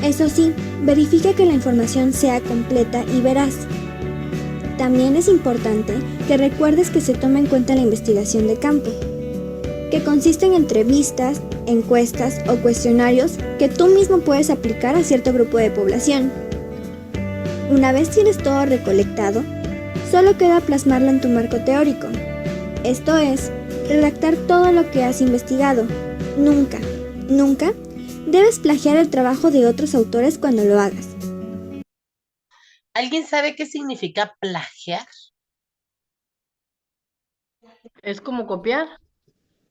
Eso sí, verifica que la información sea completa y veraz. También es importante que recuerdes que se toma en cuenta la investigación de campo, que consiste en entrevistas, encuestas o cuestionarios que tú mismo puedes aplicar a cierto grupo de población. Una vez tienes todo recolectado, solo queda plasmarlo en tu marco teórico. Esto es, redactar todo lo que has investigado. Nunca debes plagiar el trabajo de otros autores cuando lo hagas. ¿Alguien sabe qué significa plagiar? Es como copiar o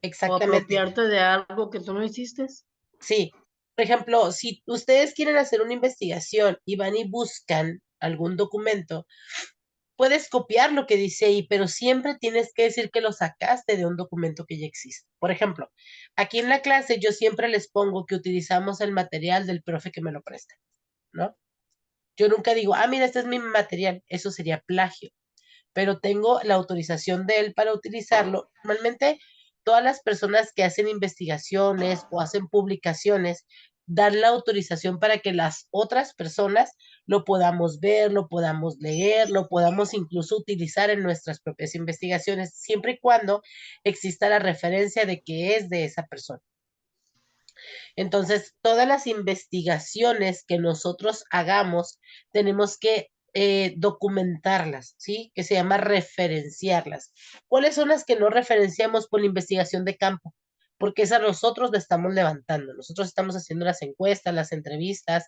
Exactamente. apropiarte de algo que tú no hiciste. Sí. Por ejemplo, si ustedes quieren hacer una investigación y van y buscan algún documento, puedes copiar lo que dice ahí, pero siempre tienes que decir que lo sacaste de un documento que ya existe. Por ejemplo, aquí en la clase yo siempre les pongo que utilizamos el material del profe que me lo presta, ¿no? Yo nunca digo, mira, este es mi material, eso sería plagio, pero tengo la autorización de él para utilizarlo. Normalmente todas las personas que hacen investigaciones o hacen publicaciones dan la autorización para que las otras personas lo podamos ver, lo podamos leer, lo podamos incluso utilizar en nuestras propias investigaciones, siempre y cuando exista la referencia de que es de esa persona. Entonces, todas las investigaciones que nosotros hagamos, tenemos que documentarlas, ¿sí? Que se llama referenciarlas. ¿Cuáles son las que no referenciamos por la investigación de campo? Porque esa nosotros la estamos levantando. Nosotros estamos haciendo las encuestas, las entrevistas,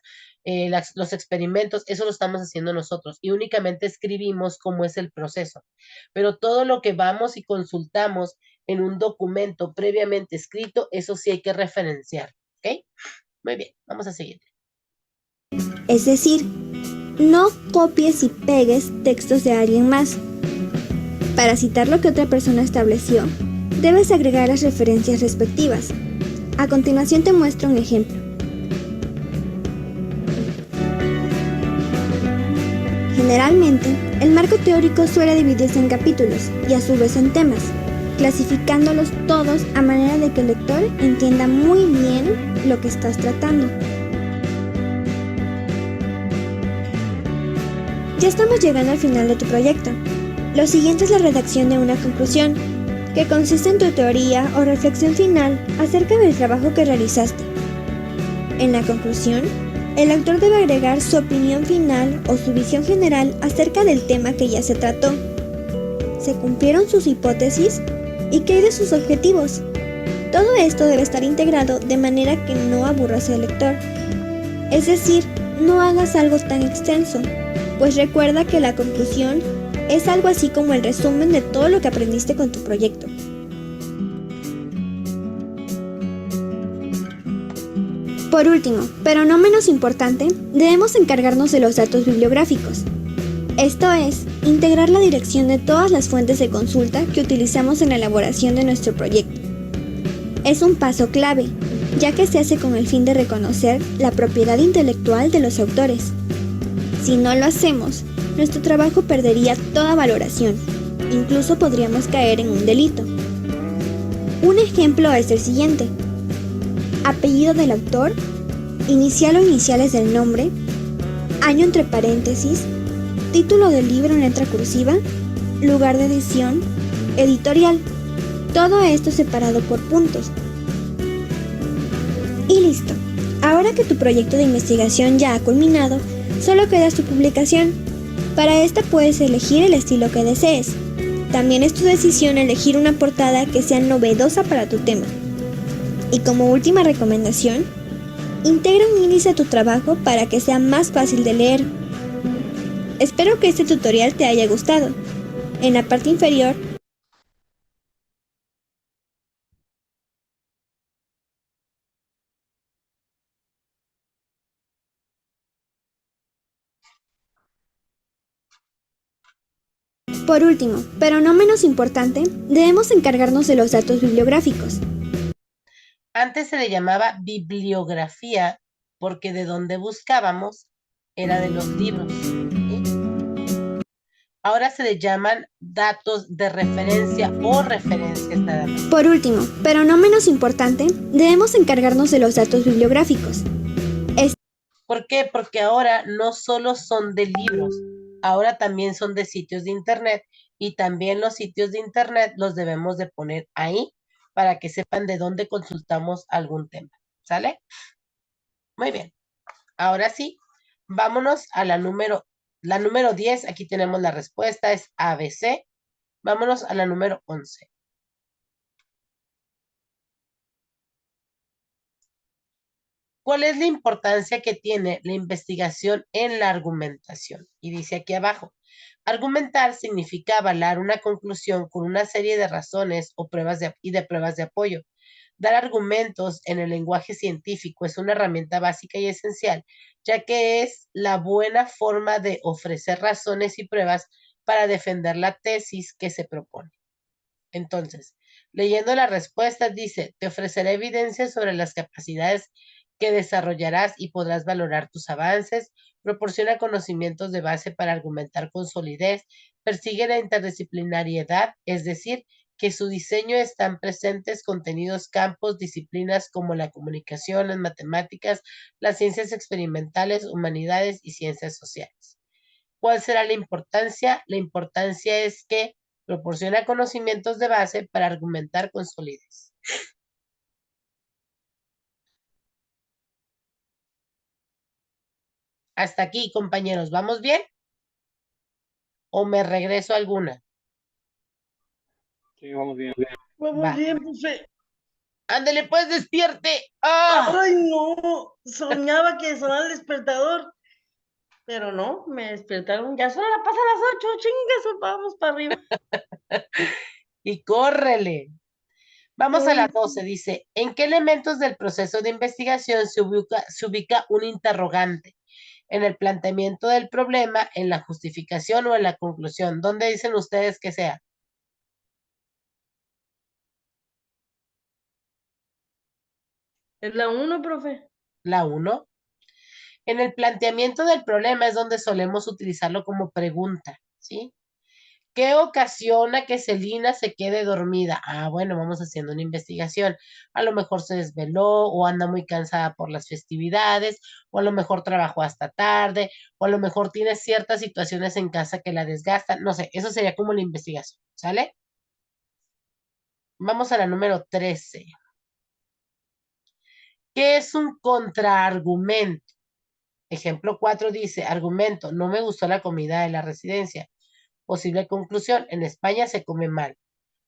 los experimentos, eso lo estamos haciendo nosotros y únicamente escribimos cómo es el proceso. Pero todo lo que vamos y consultamos en un documento previamente escrito, eso sí hay que referenciar. ¿Ok? Muy bien, vamos a seguir. Es decir, no copies y pegues textos de alguien más. Para citar lo que otra persona estableció, debes agregar las referencias respectivas. A continuación te muestro un ejemplo. Generalmente, el marco teórico suele dividirse en capítulos y a su vez en temas, clasificándolos todos a manera de que el lector entienda muy bien lo que estás tratando. Ya estamos llegando al final de tu proyecto. Lo siguiente es la redacción de una conclusión, que consiste en tu teoría o reflexión final acerca del trabajo que realizaste. En la conclusión, el autor debe agregar su opinión final o su visión general acerca del tema que ya se trató. ¿Se cumplieron sus hipótesis? ¿Y qué hay de sus objetivos? Todo esto debe estar integrado de manera que no aburras al lector. Es decir, no hagas algo tan extenso, pues recuerda que la conclusión es algo así como el resumen de todo lo que aprendiste con tu proyecto. Por último, pero no menos importante, debemos encargarnos de los datos bibliográficos. Esto es, integrar la dirección de todas las fuentes de consulta que utilizamos en la elaboración de nuestro proyecto. Es un paso clave, ya que se hace con el fin de reconocer la propiedad intelectual de los autores. Si no lo hacemos, nuestro trabajo perdería toda valoración, incluso podríamos caer en un delito. Un ejemplo es el siguiente: apellido del autor, inicial o iniciales del nombre, año entre paréntesis, título del libro en letra cursiva, lugar de edición, editorial, todo esto separado por puntos. Y listo. Ahora que tu proyecto de investigación ya ha culminado, solo queda su publicación. Para esta puedes elegir el estilo que desees. También es tu decisión elegir una portada que sea novedosa para tu tema. Y como última recomendación, integra un índice a tu trabajo para que sea más fácil de leer. Espero que este tutorial te haya gustado. En la parte inferior Por último, pero no menos importante, debemos encargarnos de los datos bibliográficos. Antes se le llamaba bibliografía porque de donde buscábamos era de los libros. ¿Sí? Ahora se le llaman datos de referencia o referencias nada más. Por último, pero no menos importante, debemos encargarnos de los datos bibliográficos. ¿Por qué? Porque ahora no solo son de libros, ahora también son de sitios de internet y también los sitios de internet los debemos de poner ahí para que sepan de dónde consultamos algún tema. ¿Sale? Muy bien. Ahora sí, vámonos a la número 10. Aquí tenemos la respuesta, es ABC. Vámonos a la número 11. ¿Cuál es la importancia que tiene la investigación en la argumentación? Y dice aquí abajo, argumentar significa avalar una conclusión con una serie de razones o pruebas de pruebas de apoyo. Dar argumentos en el lenguaje científico es una herramienta básica y esencial, ya que es la buena forma de ofrecer razones y pruebas para defender la tesis que se propone. Entonces, leyendo la respuesta, dice, te ofreceré evidencia sobre las capacidades que desarrollarás y podrás valorar tus avances, proporciona conocimientos de base para argumentar con solidez, persigue la interdisciplinariedad, es decir, que su diseño están presentes contenidos, campos, disciplinas como la comunicación, las matemáticas, las ciencias experimentales, humanidades y ciencias sociales. ¿Cuál será la importancia? La importancia es que proporciona conocimientos de base para argumentar con solidez. Hasta aquí, compañeros, ¿vamos bien? ¿O me regreso a alguna? Sí, vamos bien. Vamos bien, profe. Ándele, pues, despierte. ¡Ah! Ay, no. Soñaba que sonaba el despertador. Pero no, me despertaron. Ya son la pasan las 8. Chingas, vamos para arriba. Y córrele. Vamos a la 12, dice, ¿en qué elementos del proceso de investigación se ubica un interrogante? ¿En el planteamiento del problema, en la justificación o en la conclusión? ¿Dónde dicen ustedes que sea? Es la 1, profe. La 1. En el planteamiento del problema es donde solemos utilizarlo como pregunta, ¿sí? ¿Qué ocasiona que Celina se quede dormida? Ah, bueno, vamos haciendo una investigación. A lo mejor se desveló o anda muy cansada por las festividades, o a lo mejor trabajó hasta tarde, o a lo mejor tiene ciertas situaciones en casa que la desgastan. No sé, eso sería como la investigación, ¿sale? Vamos a la número 13. ¿Qué es un contraargumento? Ejemplo 4 dice, argumento, no me gustó la comida de la residencia. Posible conclusión, en España se come mal.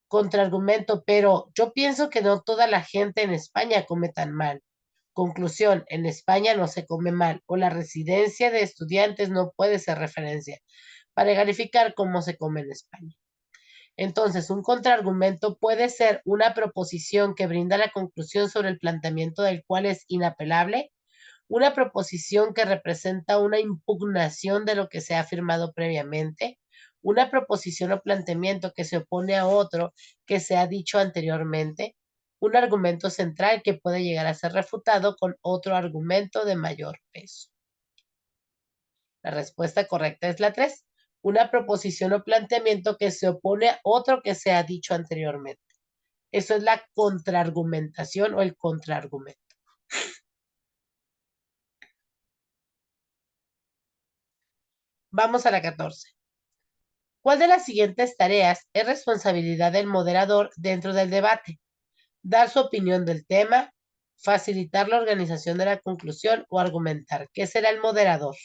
Contraargumento, pero yo pienso que no toda la gente en España come tan mal. Conclusión, en España no se come mal o la residencia de estudiantes no puede ser referencia para calificar cómo se come en España. Entonces, un contraargumento puede ser una proposición que brinda la conclusión sobre el planteamiento del cual es inapelable, una proposición que representa una impugnación de lo que se ha afirmado previamente, una proposición o planteamiento que se opone a otro que se ha dicho anteriormente, un argumento central que puede llegar a ser refutado con otro argumento de mayor peso. La respuesta correcta es la 3. Una proposición o planteamiento que se opone a otro que se ha dicho anteriormente. Eso es la contraargumentación o el contraargumento. Vamos a la 14. ¿Cuál de las siguientes tareas es responsabilidad del moderador dentro del debate? Dar su opinión del tema, facilitar la organización de la conclusión o argumentar. ¿Qué será el moderador?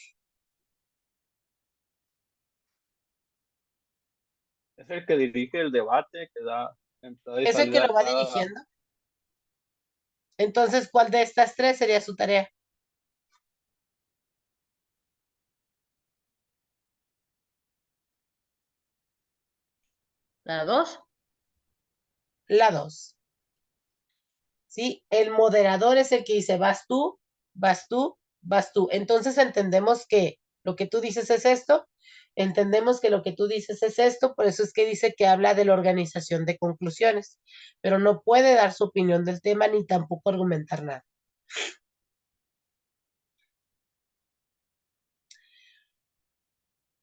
Es el que dirige el debate, que da entrada y Es el que salida lo a va cada. dirigiendo. Entonces, ¿cuál de estas tres sería su tarea? ¿La 2? La 2. ¿Sí? El moderador es el que dice, vas tú, vas tú, vas tú. Entonces entendemos que lo que tú dices es esto, entendemos que lo que tú dices es esto, por eso es que dice que habla de la organización de conclusiones, pero no puede dar su opinión del tema ni tampoco argumentar nada.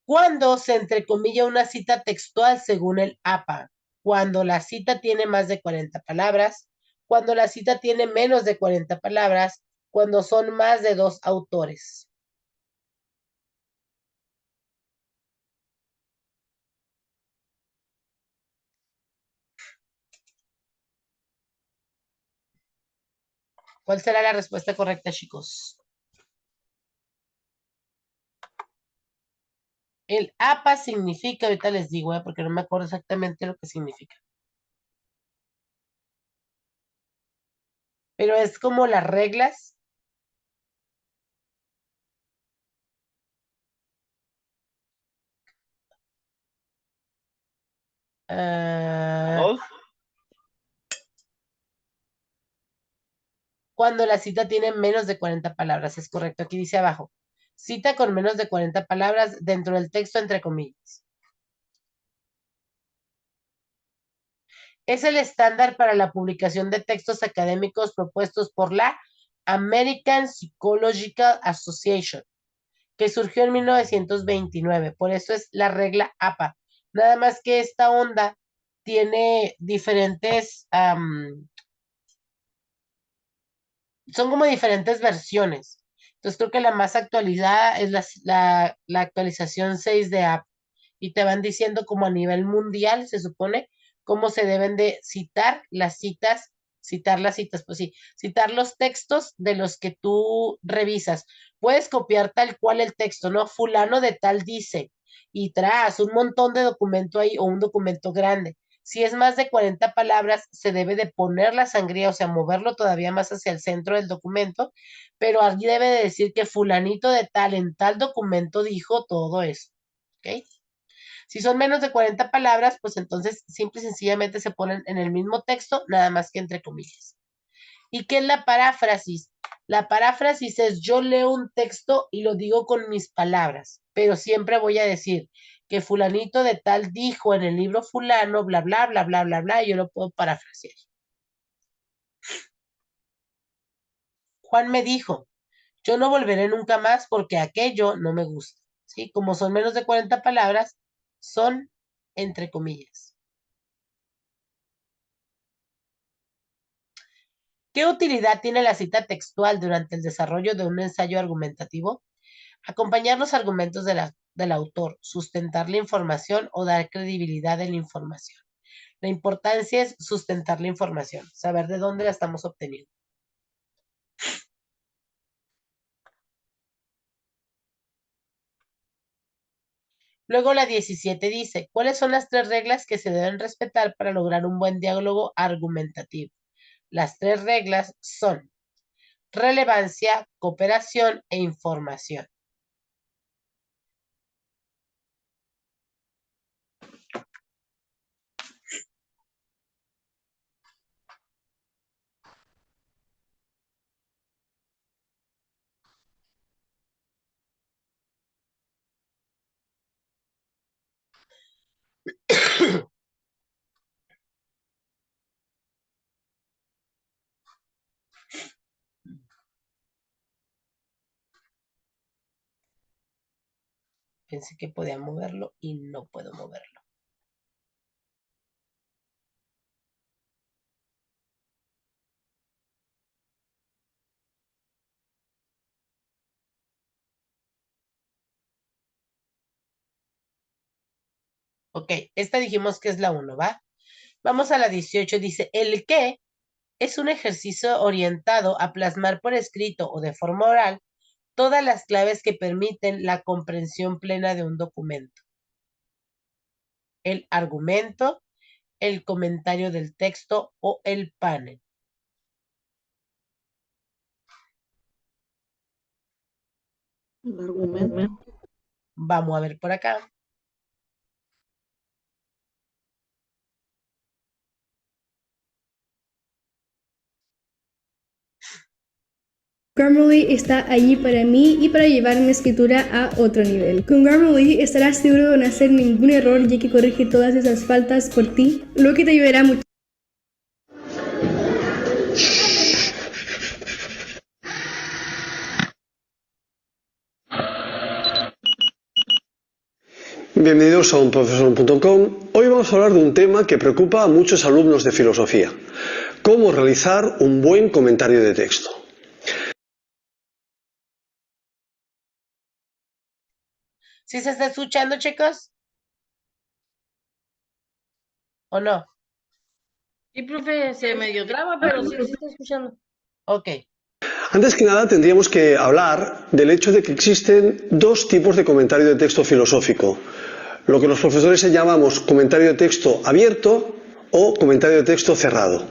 ¿Cuándo se entrecomilla una cita textual según el APA? Cuando la cita tiene más de 40 palabras, cuando la cita tiene menos de 40 palabras, cuando son más de 2 autores. ¿Cuál será la respuesta correcta, chicos? El APA significa, ahorita les digo, porque no me acuerdo exactamente lo que significa. Pero es como las reglas. Dos. Cuando la cita tiene menos de 40 palabras, es correcto. Aquí dice abajo. Cita con menos de 40 palabras dentro del texto, entre comillas. Es el estándar para la publicación de textos académicos propuestos por la American Psychological Association, que surgió en 1929. Por eso es la regla APA. Nada más que esta onda tiene diferentes, son como diferentes versiones. Entonces creo que la más actualizada es la actualización 6 de APA. Y te van diciendo como a nivel mundial, se supone, cómo se deben de citar las citas, pues sí, citar los textos de los que tú revisas. Puedes copiar tal cual el texto, ¿no? Fulano de tal dice, y tras un montón de documento ahí o un documento grande. Si es más de 40 palabras, se debe de poner la sangría, o sea, moverlo todavía más hacia el centro del documento, pero allí debe de decir que fulanito de tal en tal documento dijo todo eso. ¿Ok? Si son menos de 40 palabras, pues entonces simple y sencillamente se ponen en el mismo texto, nada más que entre comillas. ¿Y qué es la paráfrasis? La paráfrasis es yo leo un texto y lo digo con mis palabras, pero siempre voy a decir que fulanito de tal dijo en el libro fulano, bla, bla, bla, bla, bla, bla, y yo lo puedo parafrasear. Juan me dijo, yo no volveré nunca más porque aquello no me gusta. ¿Sí? Como son menos de 40 palabras, son entre comillas. ¿Qué utilidad tiene la cita textual durante el desarrollo de un ensayo argumentativo? Acompañar los argumentos del autor, sustentar la información o dar credibilidad a la información. La importancia es sustentar la información, saber de dónde la estamos obteniendo. Luego la 17 dice, ¿cuáles son las 3 reglas que se deben respetar para lograr un buen diálogo argumentativo? Las 3 reglas son relevancia, cooperación e información. Pensé que podía moverlo y no puedo moverlo. Ok, esta dijimos que es la 1, ¿va? Vamos a la 18, dice, el qué Es un ejercicio orientado a plasmar por escrito o de forma oral todas las claves que permiten la comprensión plena de un documento. El argumento, el comentario del texto o el panel. El argumento. Vamos a ver por acá. Grammarly está allí para mí y para llevar mi escritura a otro nivel. Con Grammarly estarás seguro de no hacer ningún error ya que corrige todas esas faltas por ti, lo que te ayudará mucho. Bienvenidos a unprofesor.com. Hoy vamos a hablar de un tema que preocupa a muchos alumnos de filosofía: cómo realizar un buen comentario de texto. ¿Sí se está escuchando, chicos? ¿O no? Sí, profe, se medio traba, pero sí se está escuchando. Ok. Antes que nada tendríamos que hablar del hecho de que existen dos tipos de comentario de texto filosófico: lo que los profesores llamamos comentario de texto abierto o comentario de texto cerrado.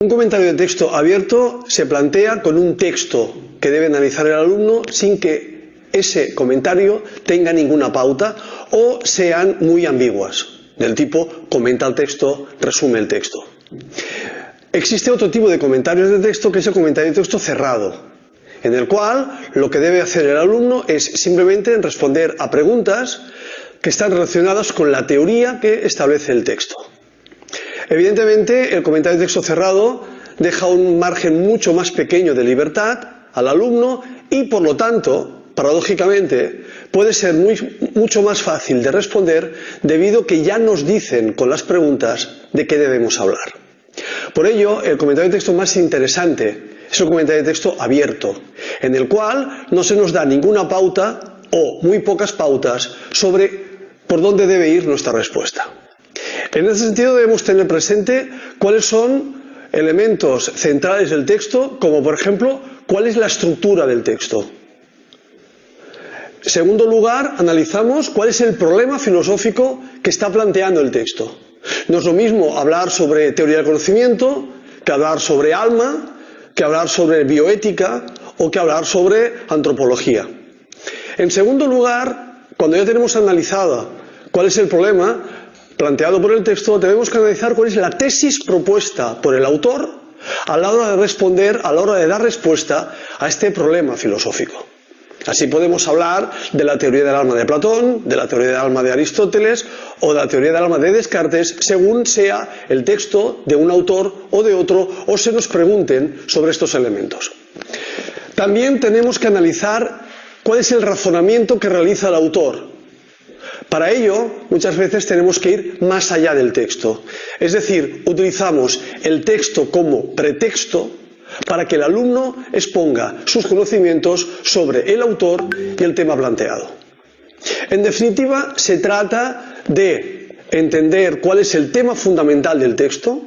Un comentario de texto abierto se plantea con un texto que debe analizar el alumno sin que ese comentario tenga ninguna pauta o sean muy ambiguas, del tipo comenta el texto, resume el texto. Existe otro tipo de comentarios de texto que es el comentario de texto cerrado, en el cual lo que debe hacer el alumno es simplemente responder a preguntas que están relacionadas con la teoría que establece el texto. Evidentemente, el comentario de texto cerrado deja un margen mucho más pequeño de libertad al alumno y, por lo tanto, paradójicamente, puede ser mucho más fácil de responder debido a que ya nos dicen con las preguntas de qué debemos hablar. Por ello, el comentario de texto más interesante es el comentario de texto abierto, en el cual no se nos da ninguna pauta o muy pocas pautas sobre por dónde debe ir nuestra respuesta. En ese sentido debemos tener presente cuáles son elementos centrales del texto, como por ejemplo, cuál es la estructura del texto. En segundo lugar, analizamos cuál es el problema filosófico que está planteando el texto. No es lo mismo hablar sobre teoría del conocimiento que hablar sobre alma, que hablar sobre bioética o que hablar sobre antropología. En segundo lugar, cuando ya tenemos analizada cuál es el problema planteado por el texto, debemos analizar cuál es la tesis propuesta por el autor a la hora de responder, a la hora de dar respuesta a este problema filosófico. Así podemos hablar de la teoría del alma de Platón, de la teoría del alma de Aristóteles o de la teoría del alma de Descartes, según sea el texto de un autor o de otro o se nos pregunten sobre estos elementos. También tenemos que analizar cuál es el razonamiento que realiza el autor. Para ello, muchas veces tenemos que ir más allá del texto. Es decir, utilizamos el texto como pretexto para que el alumno exponga sus conocimientos sobre el autor y el tema planteado. En definitiva, se trata de entender cuál es el tema fundamental del texto,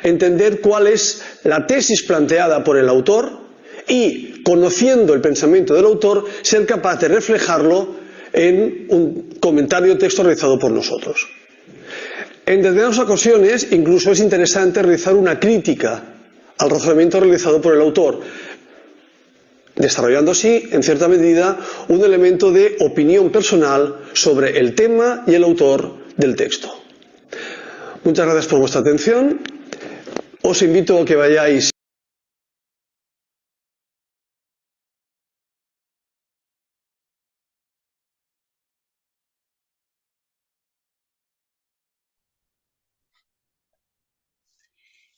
entender cuál es la tesis planteada por el autor y, conociendo el pensamiento del autor, ser capaz de reflejarlo en un comentario de texto realizado por nosotros. En determinadas ocasiones, incluso es interesante realizar una crítica al razonamiento realizado por el autor, desarrollando así, en cierta medida, un elemento de opinión personal sobre el tema y el autor del texto. Muchas gracias por vuestra atención. Os invito a que vayáis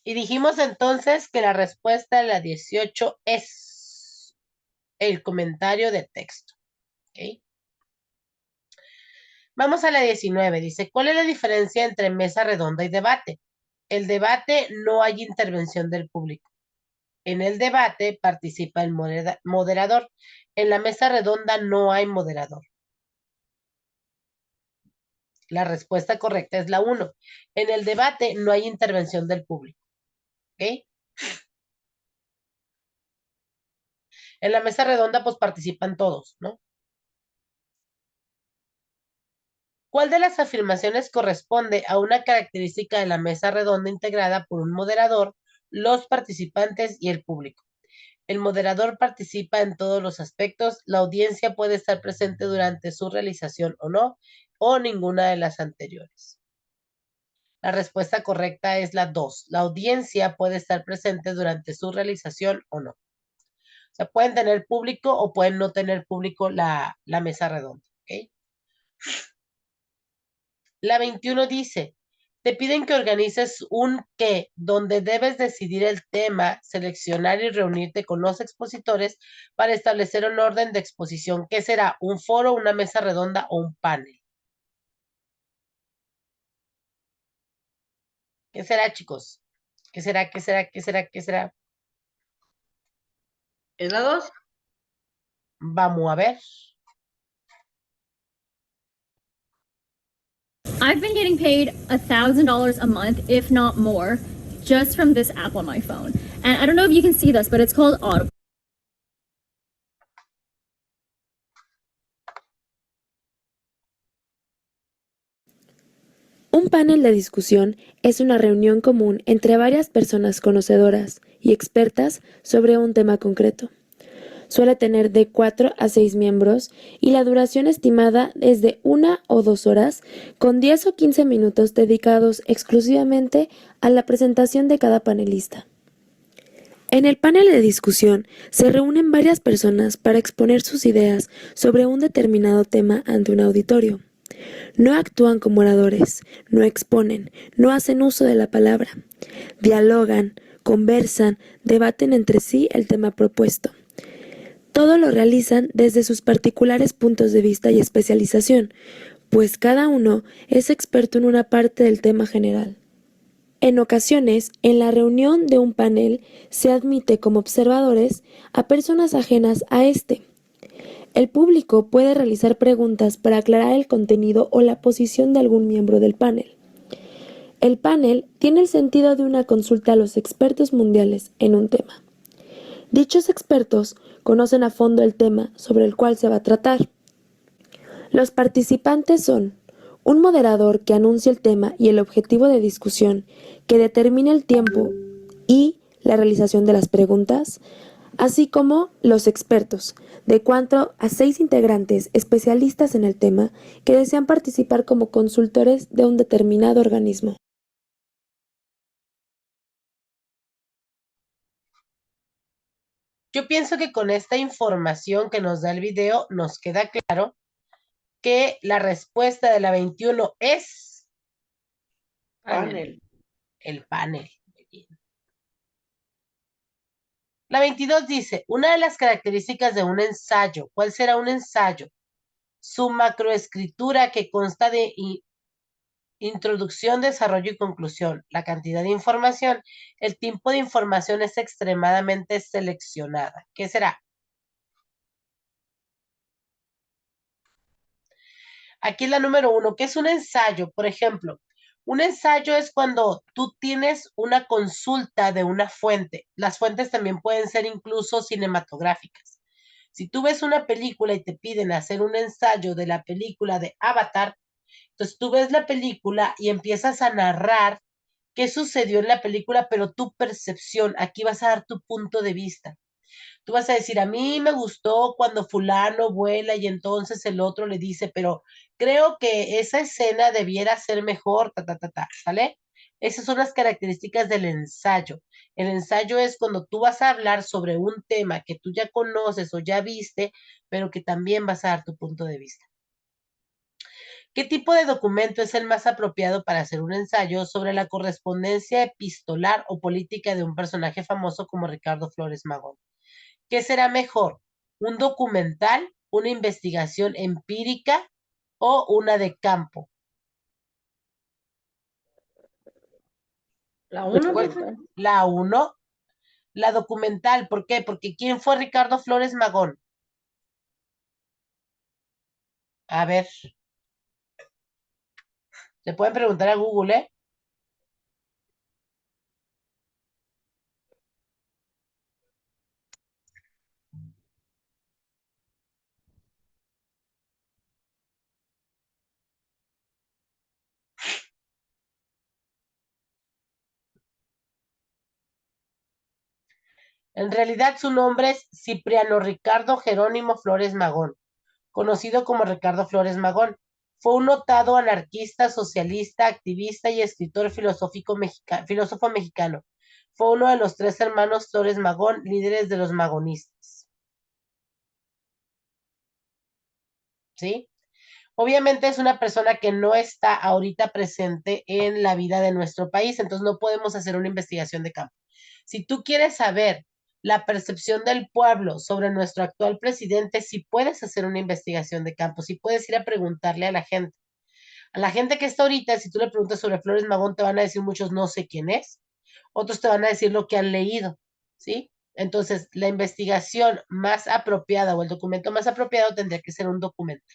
Y dijimos entonces que la respuesta a la 18 es el comentario de texto. ¿Okay? Vamos a la 19. Dice, ¿cuál es la diferencia entre mesa redonda y debate? El debate no hay intervención del público. En el debate participa el moderador. En la mesa redonda no hay moderador. La respuesta correcta es la 1. En el debate no hay intervención del público. ¿Ok? En la mesa redonda, pues participan todos, ¿no? ¿Cuál de las afirmaciones corresponde a una característica de la mesa redonda integrada por un moderador, los participantes y el público? El moderador participa en todos los aspectos, la audiencia puede estar presente durante su realización o no, o ninguna de las anteriores. La respuesta correcta es la 2. La audiencia puede estar presente durante su realización o no. O sea, pueden tener público o pueden no tener público la mesa redonda. ¿Ok? La 21 dice, te piden que organices un qué, donde debes decidir el tema, seleccionar y reunirte con los expositores para establecer un orden de exposición. ¿Qué será? ¿Un foro, una mesa redonda o un panel? ¿Qué será, chicos? ¿Qué será? ¿Qué será? ¿Qué será? ¿Qué será? ¿Es la 2? Vamos a ver. I've been getting paid $1,000 a month, if not more, just from this app on my phone. And I don't know if you can see this, but it's called Audible. Un panel de discusión es una reunión común entre varias personas conocedoras y expertas sobre un tema concreto. Suele tener de 4 a 6 miembros y la duración estimada es de 1 o 2 horas, con 10 o 15 minutos dedicados exclusivamente a la presentación de cada panelista. En el panel de discusión se reúnen varias personas para exponer sus ideas sobre un determinado tema ante un auditorio. No actúan como oradores, no exponen, no hacen uso de la palabra. Dialogan, conversan, debaten entre sí el tema propuesto. Todo lo realizan desde sus particulares puntos de vista y especialización, pues cada uno es experto en una parte del tema general. En ocasiones, en la reunión de un panel se admite como observadores a personas ajenas a este. El público puede realizar preguntas para aclarar el contenido o la posición de algún miembro del panel. El panel tiene el sentido de una consulta a los expertos mundiales en un tema. Dichos expertos conocen a fondo el tema sobre el cual se va a tratar. Los participantes son un moderador que anuncia el tema y el objetivo de discusión, que determina el tiempo y la realización de las preguntas, así como los expertos, de 4 a 6 integrantes especialistas en el tema que desean participar como consultores de un determinado organismo. Yo pienso que con esta información que nos da el video nos queda claro que la respuesta de la 21 es Panel. el panel. La 22 dice, una de las características de un ensayo, ¿cuál será un ensayo? Su macroescritura que consta de introducción, desarrollo y conclusión, la cantidad de información, el tipo de información es extremadamente seleccionada. ¿Qué será? Aquí es la número 1, ¿qué es un ensayo? Por ejemplo, un ensayo es cuando tú tienes una consulta de una fuente. Las fuentes también pueden ser incluso cinematográficas. Si tú ves una película y te piden hacer un ensayo de la película de Avatar, entonces tú ves la película y empiezas a narrar qué sucedió en la película, pero tu percepción, aquí vas a dar tu punto de vista. Tú vas a decir, a mí me gustó cuando fulano vuela y entonces el otro le dice, pero creo que esa escena debiera ser mejor, ¿sale? Esas son las características del ensayo. El ensayo es cuando tú vas a hablar sobre un tema que tú ya conoces o ya viste, pero que también vas a dar tu punto de vista. ¿Qué tipo de documento es el más apropiado para hacer un ensayo sobre la correspondencia epistolar o política de un personaje famoso como Ricardo Flores Magón? ¿Qué será mejor? ¿Un documental, una investigación empírica o una de campo? La 1, La 1, la documental. ¿Por qué? Porque ¿quién fue Ricardo Flores Magón? A ver. Le pueden preguntar a Google, ¿eh? En realidad su nombre es Cipriano Ricardo Jerónimo Flores Magón, conocido como Ricardo Flores Magón. Fue un notado anarquista, socialista, activista y escritor filósofo mexicano. Fue uno de los 3 hermanos Flores Magón, líderes de los magonistas. ¿Sí? Obviamente es una persona que no está ahorita presente en la vida de nuestro país, entonces no podemos hacer una investigación de campo. Si tú quieres saber la percepción del pueblo sobre nuestro actual presidente, sí puedes hacer una investigación de campo, sí puedes ir a preguntarle a la gente. A la gente que está ahorita, si tú le preguntas sobre Flores Magón, te van a decir muchos no sé quién es, otros te van a decir lo que han leído, ¿sí? Entonces, la investigación más apropiada o el documento más apropiado tendría que ser un documento.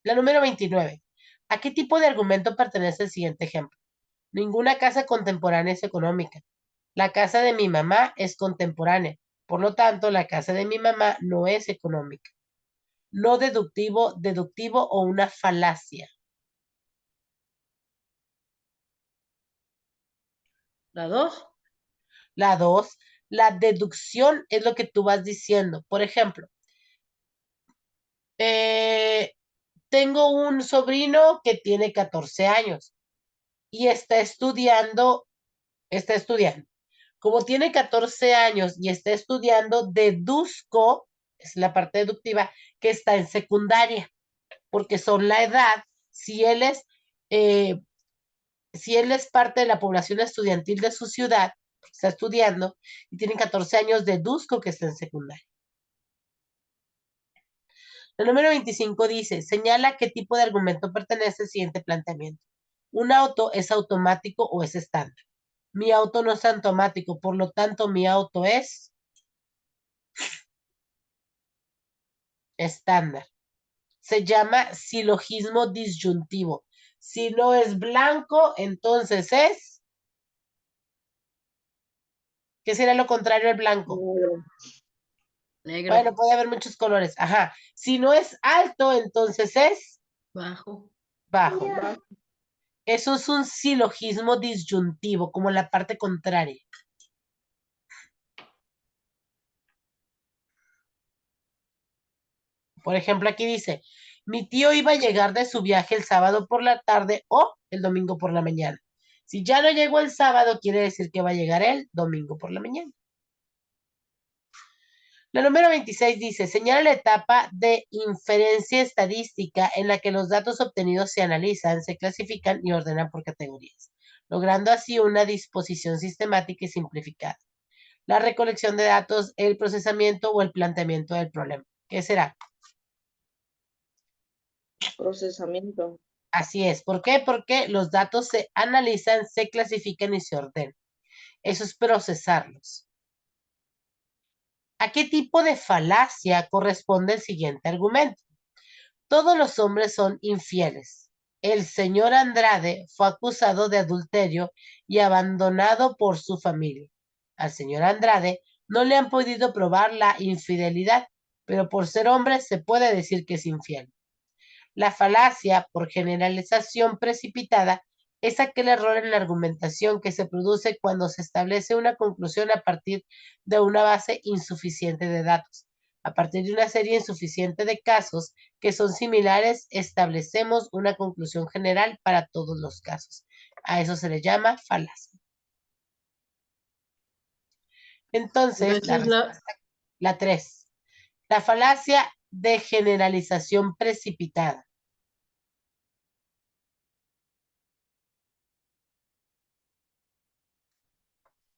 La número 29. ¿A qué tipo de argumento pertenece el siguiente ejemplo? Ninguna casa contemporánea es económica. La casa de mi mamá es contemporánea. Por lo tanto, la casa de mi mamá no es económica. No deductivo, deductivo o una falacia. ¿La 2? La 2. La deducción es lo que tú vas diciendo. Por ejemplo, tengo un sobrino que tiene 14 años y está estudiando. Como tiene 14 años y está estudiando, deduzco, es la parte deductiva, que está en secundaria, porque son la edad, si él es, eh, si él es parte de la población estudiantil de su ciudad, está estudiando y tiene 14 años, deduzco que está en secundaria. El número 25 dice, señala qué tipo de argumento pertenece al siguiente planteamiento. Un auto es automático o es estándar. Mi auto no es automático, por lo tanto mi auto es estándar. Se llama silogismo disyuntivo. Si no es blanco, entonces es. ¿Qué será lo contrario al blanco? Negro. Bueno, puede haber muchos colores. Ajá. Si no es alto, entonces es. Bajo. Bajo. Eso es un silogismo disyuntivo, como la parte contraria. Por ejemplo, aquí dice, mi tío iba a llegar de su viaje el sábado por la tarde o el domingo por la mañana. Si ya no llegó el sábado, quiere decir que va a llegar el domingo por la mañana. La número 26 dice, señala la etapa de inferencia estadística en la que los datos obtenidos se analizan, se clasifican y ordenan por categorías, logrando así una disposición sistemática y simplificada. La recolección de datos, el procesamiento o el planteamiento del problema. ¿Qué será? Procesamiento. Así es. ¿Por qué? Porque los datos se analizan, se clasifican y se ordenan. Eso es procesarlos. ¿A qué tipo de falacia corresponde el siguiente argumento? Todos los hombres son infieles. El señor Andrade fue acusado de adulterio y abandonado por su familia. Al señor Andrade no le han podido probar la infidelidad, pero por ser hombre se puede decir que es infiel. La falacia, por generalización precipitada, es aquel error en la argumentación que se produce cuando se establece una conclusión a partir de una base insuficiente de datos. A partir de una serie insuficiente de casos que son similares, establecemos una conclusión general para todos los casos. A eso se le llama falacia. Entonces, la 3. La falacia de generalización precipitada.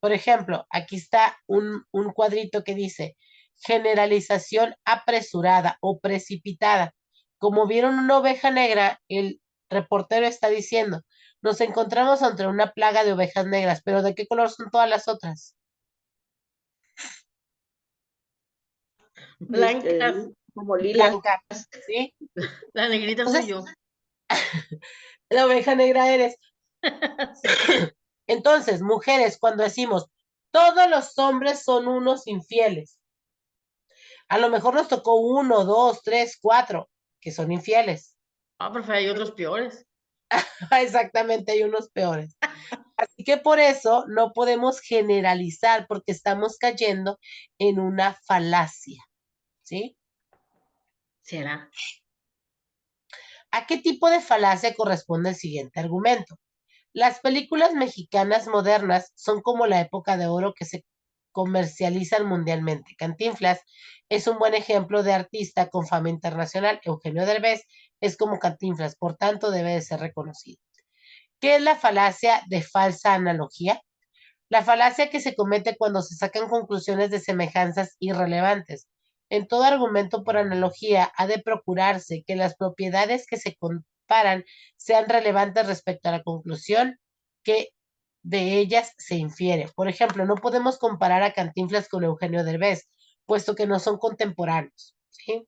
Por ejemplo, aquí está un cuadrito que dice generalización apresurada o precipitada. Como vieron una oveja negra, el reportero está diciendo, nos encontramos ante una plaga de ovejas negras, pero ¿de qué color son todas las otras? Blancas. Como lilas. Blancas, ¿sí? La negrita soy yo. La oveja negra eres. Entonces, mujeres, cuando decimos, todos los hombres son unos infieles, a lo mejor nos tocó 1, 2, 3, 4 que son infieles. Ah, profe, hay otros peores. Exactamente, hay unos peores. Así que por eso no podemos generalizar porque estamos cayendo en una falacia, ¿sí? ¿Será? ¿A qué tipo de falacia corresponde el siguiente argumento? Las películas mexicanas modernas son como la época de oro que se comercializan mundialmente. Cantinflas es un buen ejemplo de artista con fama internacional. Eugenio Derbez es como Cantinflas, por tanto debe de ser reconocido. ¿Qué es la falacia de falsa analogía? La falacia que se comete cuando se sacan conclusiones de semejanzas irrelevantes. En todo argumento por analogía ha de procurarse que las propiedades que se comparan sean relevantes respecto a la conclusión que de ellas se infiere. Por ejemplo, no podemos comparar a Cantinflas con Eugenio Derbez, puesto que no son contemporáneos, ¿sí?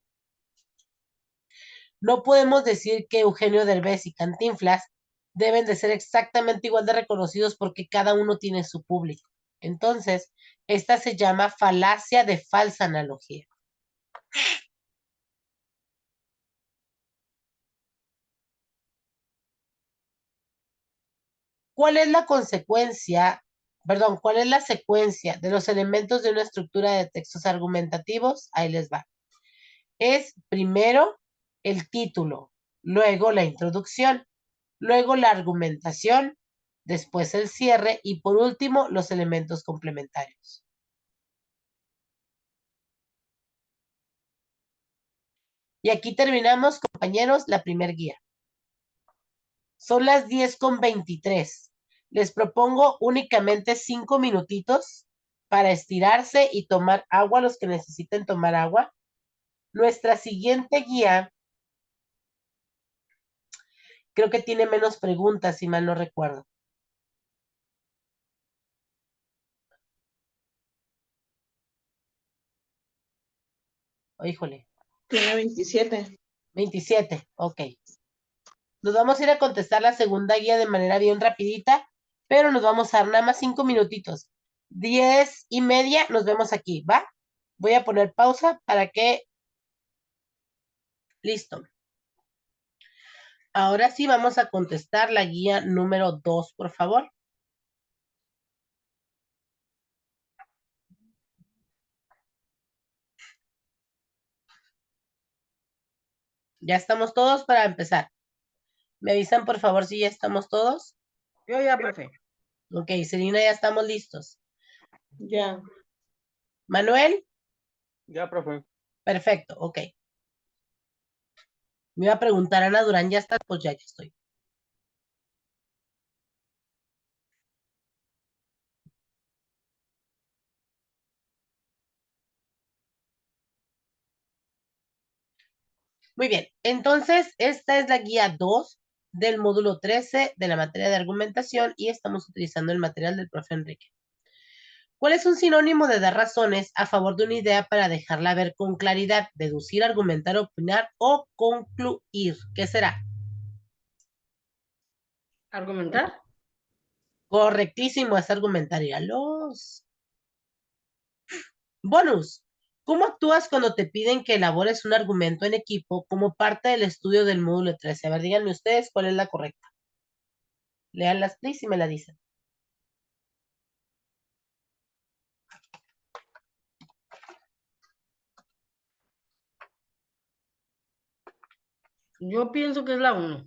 No podemos decir que Eugenio Derbez y Cantinflas deben de ser exactamente igual de reconocidos porque cada uno tiene su público. Entonces, esta se llama falacia de falsa analogía. ¿Cuál es la consecuencia, perdón, cuál es la secuencia de los elementos de una estructura de textos argumentativos? Ahí les va. Es primero el título, luego la introducción, luego la argumentación, después el cierre y por último los elementos complementarios. Y aquí terminamos, compañeros, la primer guía. Son las 10:23. Les propongo únicamente 5 minutitos para estirarse y tomar agua, los que necesiten tomar agua. Nuestra siguiente guía creo que tiene menos preguntas, si mal no recuerdo. Oh, híjole. Tiene 27. 27, ok. Nos vamos a ir a contestar la segunda guía de manera bien rapidita, pero nos vamos a dar nada más 5 minutitos. 10:30, nos vemos aquí, ¿va? Voy a poner pausa para que... Listo. Ahora sí vamos a contestar la guía número 2, por favor. Ya estamos todos para empezar. ¿Me avisan, por favor, si ya estamos todos? Yo ya, profe. Ok, Selina, ya estamos listos. Ya. ¿Manuel? Ya, profe. Perfecto, ok. Me iba a preguntar, Ana Durán, ¿ya estás? Pues ya estoy. Muy bien, entonces esta es la guía 2 del módulo 13 de la materia de argumentación y estamos utilizando el material del profe Enrique. ¿Cuál es un sinónimo de dar razones a favor de una idea para dejarla ver con claridad, deducir, argumentar, opinar o concluir? ¿Qué será? ¿Argumentar? Correctísimo, es argumentar. Y a los bonus. ¿Cómo actúas cuando te piden que elabores un argumento en equipo como parte del estudio del módulo 13? A ver, díganme ustedes cuál es la correcta. Leanlas, please, y me la dicen. Yo pienso que es la 1.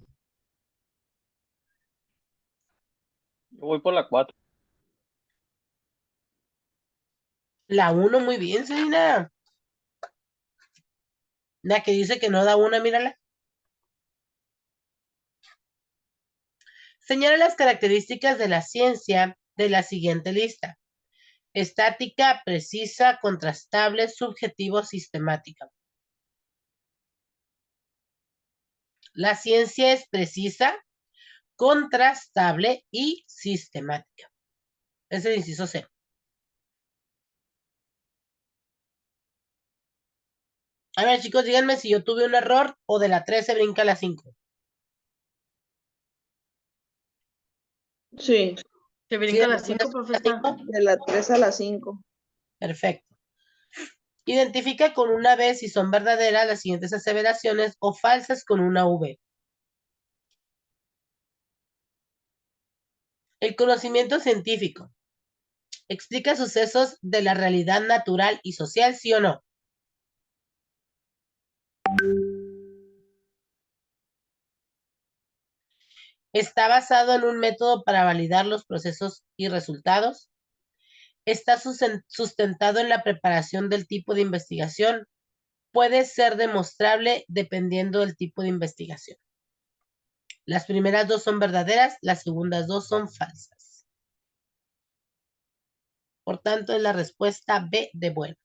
Yo voy por la 4. La 1, muy bien, Selina. La que dice que no da una, mírala. Señala las características de la ciencia de la siguiente lista. Estática, precisa, contrastable, subjetivo, sistemática. La ciencia es precisa, contrastable y sistemática. Es el inciso C. A ver, chicos, díganme si yo tuve un error o de la 3 se brinca a la 5. Sí, ¿Se brinca a las 5, profesora? de las 3 a las 5. Perfecto. Identifica con una V si son verdaderas las siguientes aseveraciones o falsas con una V. El conocimiento científico explica sucesos de la realidad natural y social, ¿sí o no? Está basado en un método para validar los procesos y resultados. Está sustentado en la preparación del tipo de investigación. Puede ser demostrable dependiendo del tipo de investigación. Las primeras dos son verdaderas, las segundas dos son falsas. Por tanto, es la respuesta B de bueno.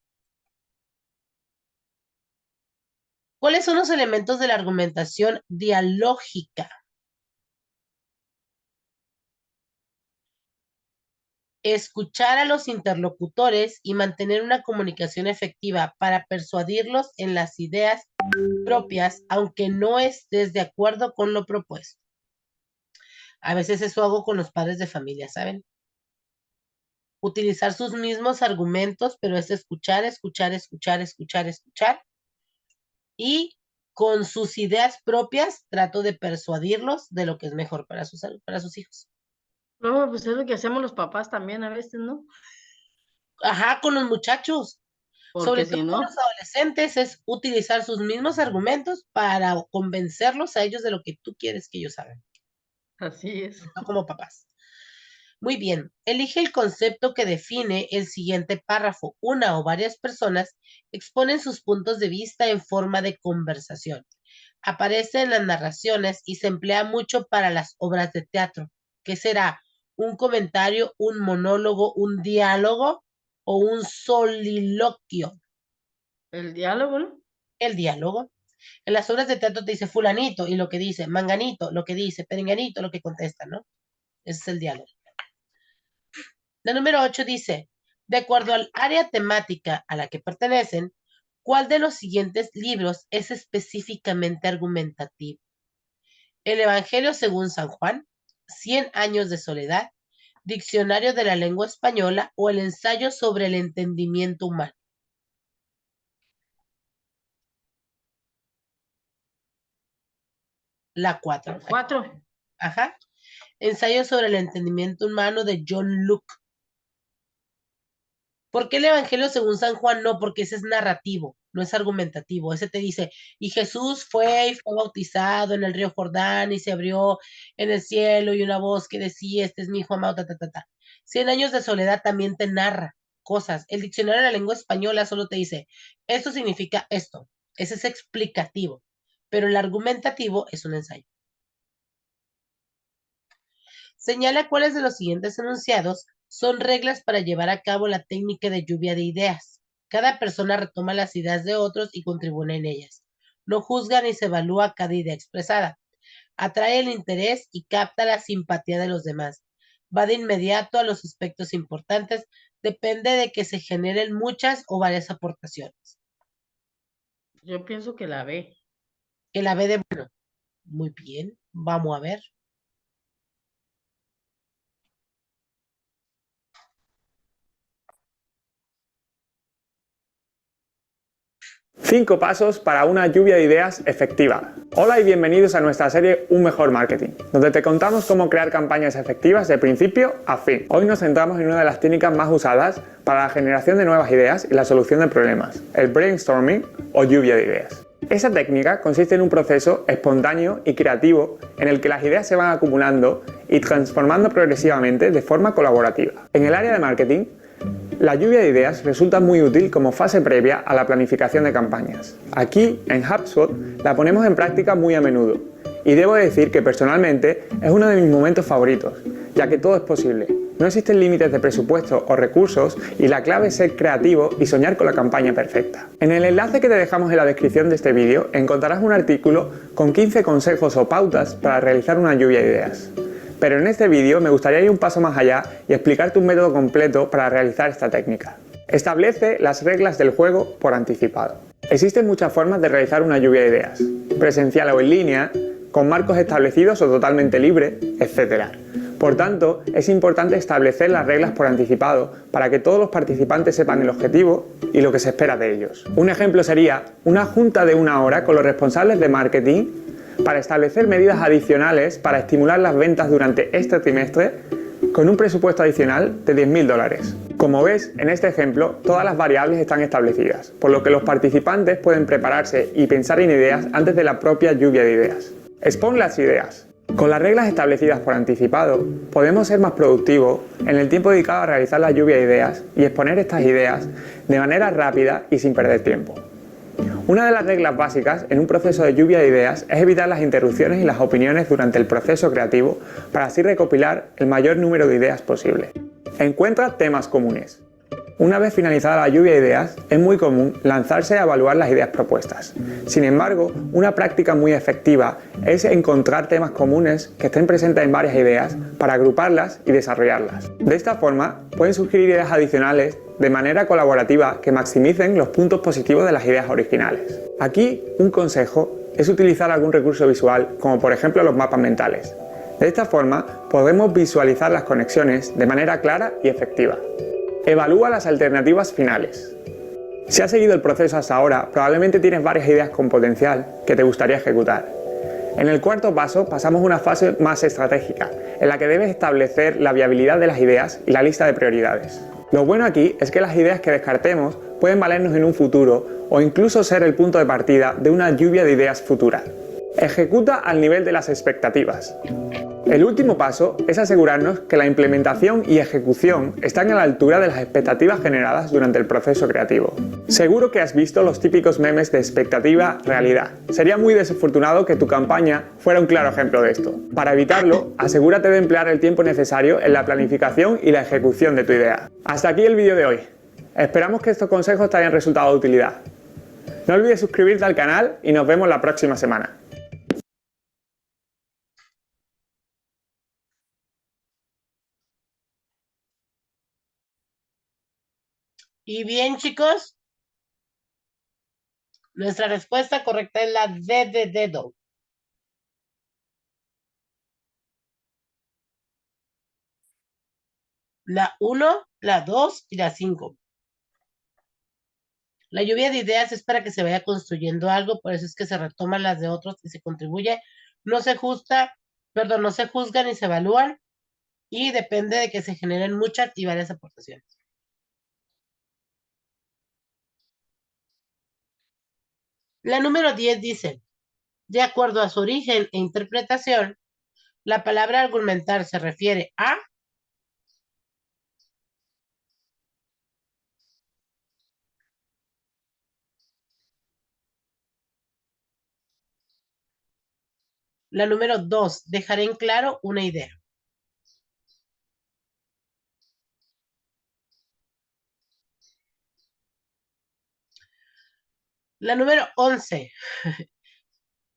¿Cuáles son los elementos de la argumentación dialógica? Escuchar a los interlocutores y mantener una comunicación efectiva para persuadirlos en las ideas propias, aunque no estés de acuerdo con lo propuesto. A veces eso hago con los padres de familia, ¿saben? Utilizar sus mismos argumentos, pero es escuchar, escuchar, escuchar, escuchar, escuchar. Y con sus ideas propias trato de persuadirlos de lo que es mejor para sus hijos. No, pues es lo que hacemos los papás también a veces, ¿no? Ajá, con los muchachos. Sobre todo con los adolescentes es utilizar sus mismos argumentos para convencerlos a ellos de lo que tú quieres que ellos hagan. Así es. No como papás. Muy bien, elige el concepto que define el siguiente párrafo. Una o varias personas exponen sus puntos de vista en forma de conversación. Aparece en las narraciones y se emplea mucho para las obras de teatro. ¿Qué será? ¿Un comentario, un monólogo, un diálogo o un soliloquio? El diálogo, ¿no? El diálogo. En las obras de teatro te dice fulanito y lo que dice, manganito, lo que dice, perenganito, lo que contesta, ¿no? Ese es el diálogo. La número 8 dice, de acuerdo al área temática a la que pertenecen, ¿cuál de los siguientes libros es específicamente argumentativo? El Evangelio según San Juan, 100 años de soledad, Diccionario de la lengua española o el ensayo sobre el entendimiento humano. La 4. 4. Ajá. Ensayo sobre el entendimiento humano de John Locke. ¿Por qué el Evangelio según San Juan no? Porque ese es narrativo, no es argumentativo. Ese te dice, y Jesús fue bautizado en el río Jordán y se abrió en el cielo y una voz que decía, este es mi hijo amado, 100 años de soledad también te narra cosas. El diccionario de la lengua española solo te dice, esto significa esto. Ese es explicativo, pero el argumentativo es un ensayo. Señala cuáles de los siguientes enunciados son reglas para llevar a cabo la técnica de lluvia de ideas. Cada persona retoma las ideas de otros y contribuye en ellas. No juzga ni se evalúa cada idea expresada. Atrae el interés y capta la simpatía de los demás. Va de inmediato a los aspectos importantes. Depende de que se generen muchas o varias aportaciones. Yo pienso que la B. Que la B de bueno. Muy bien, vamos a ver. Cinco pasos para una lluvia de ideas efectiva. Hola y bienvenidos a nuestra serie Un Mejor Marketing, donde te contamos cómo crear campañas efectivas de principio a fin. Hoy nos centramos en una de las técnicas más usadas para la generación de nuevas ideas y la solución de problemas, el brainstorming o lluvia de ideas. Esa técnica consiste en un proceso espontáneo y creativo en el que las ideas se van acumulando y transformando progresivamente de forma colaborativa. En el área de marketing, la lluvia de ideas resulta muy útil como fase previa a la planificación de campañas. Aquí, en HubSpot, la ponemos en práctica muy a menudo. Y debo decir que personalmente es uno de mis momentos favoritos, ya que todo es posible. No existen límites de presupuesto o recursos y la clave es ser creativo y soñar con la campaña perfecta. En el enlace que te dejamos en la descripción de este vídeo encontrarás un artículo con 15 consejos o pautas para realizar una lluvia de ideas. Pero en este vídeo me gustaría ir un paso más allá y explicarte un método completo para realizar esta técnica. Establece las reglas del juego por anticipado. Existen muchas formas de realizar una lluvia de ideas, presencial o en línea, con marcos establecidos o totalmente libre, etc. Por tanto, es importante establecer las reglas por anticipado para que todos los participantes sepan el objetivo y lo que se espera de ellos. Un ejemplo sería una junta de 1 hora con los responsables de marketing para establecer medidas adicionales para estimular las ventas durante este trimestre con un presupuesto adicional de $10.000. Como ves, en este ejemplo, todas las variables están establecidas, por lo que los participantes pueden prepararse y pensar en ideas antes de la propia lluvia de ideas. Expon las ideas. Con las reglas establecidas por anticipado, podemos ser más productivos en el tiempo dedicado a realizar la lluvia de ideas y exponer estas ideas de manera rápida y sin perder tiempo. Una de las reglas básicas en un proceso de lluvia de ideas es evitar las interrupciones y las opiniones durante el proceso creativo para así recopilar el mayor número de ideas posible. Encuentra temas comunes. Una vez finalizada la lluvia de ideas, es muy común lanzarse a evaluar las ideas propuestas. Sin embargo, una práctica muy efectiva es encontrar temas comunes que estén presentes en varias ideas para agruparlas y desarrollarlas. De esta forma, pueden surgir ideas adicionales de manera colaborativa que maximicen los puntos positivos de las ideas originales. Aquí, un consejo es utilizar algún recurso visual, como por ejemplo los mapas mentales. De esta forma, podemos visualizar las conexiones de manera clara y efectiva. Evalúa las alternativas finales. Si has seguido el proceso hasta ahora, probablemente tienes varias ideas con potencial que te gustaría ejecutar. En el cuarto paso pasamos a una fase más estratégica, en la que debes establecer la viabilidad de las ideas y la lista de prioridades. Lo bueno aquí es que las ideas que descartemos pueden valernos en un futuro o incluso ser el punto de partida de una lluvia de ideas futura. Ejecuta al nivel de las expectativas. El último paso es asegurarnos que la implementación y ejecución están a la altura de las expectativas generadas durante el proceso creativo. Seguro que has visto los típicos memes de expectativa-realidad. Sería muy desafortunado que tu campaña fuera un claro ejemplo de esto. Para evitarlo, asegúrate de emplear el tiempo necesario en la planificación y la ejecución de tu idea. Hasta aquí el vídeo de hoy. Esperamos que estos consejos te hayan resultado de utilidad. No olvides suscribirte al canal y nos vemos la próxima semana. Y bien, chicos, nuestra respuesta correcta es la D de dedo. La 1, la 2 y la 5. La lluvia de ideas es para que se vaya construyendo algo, por eso es que se retoman las de otros y se contribuye. No se juzgan ni se evalúan y depende de que se generen muchas y varias aportaciones. La número 10 dice, de acuerdo a su origen e interpretación, la palabra argumentar se refiere a... La número 2, dejar en claro una idea. La número 11.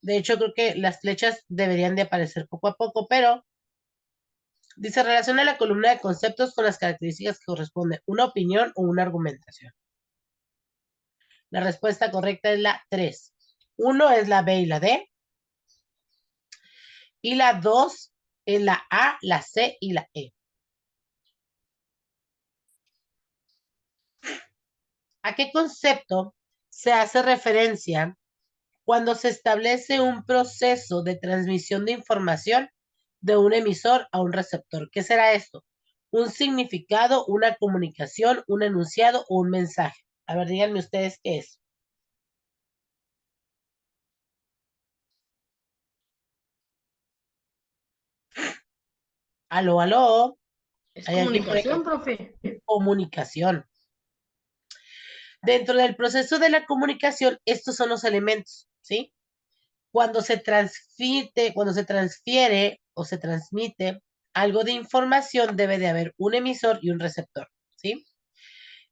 De hecho, creo que las flechas deberían de aparecer poco a poco, pero dice, relaciona la columna de conceptos con las características que corresponden, una opinión o una argumentación. La respuesta correcta es la 3. 1 es la B y la D. Y la 2 es la A, la C y la E. ¿A qué concepto se hace referencia cuando se establece un proceso de transmisión de información de un emisor a un receptor? ¿Qué será esto? ¿Un significado, una comunicación, un enunciado o un mensaje? A ver, díganme ustedes qué es. Aló, aló. Es comunicación, profe. Comunicación. Dentro del proceso de la comunicación, estos son los elementos, ¿sí? Cuando se transfiere o se transmite algo de información, debe de haber un emisor y un receptor, ¿sí?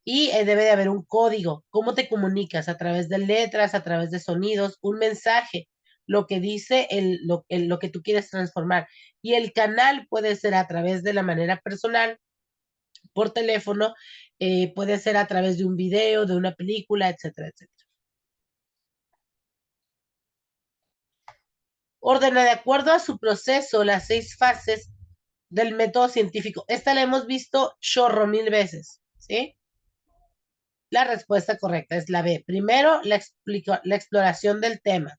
Y debe de haber un código. ¿Cómo te comunicas? A través de letras, a través de sonidos, un mensaje, lo que dice lo que tú quieres transformar. Y el canal puede ser a través de la manera personal, por teléfono, puede ser a través de un video, de una película, etcétera, etcétera. Ordena de acuerdo a su proceso las 6 fases del método científico. Esta la hemos visto chorro mil veces, ¿sí? La respuesta correcta es la B. Primero, la exploración del tema.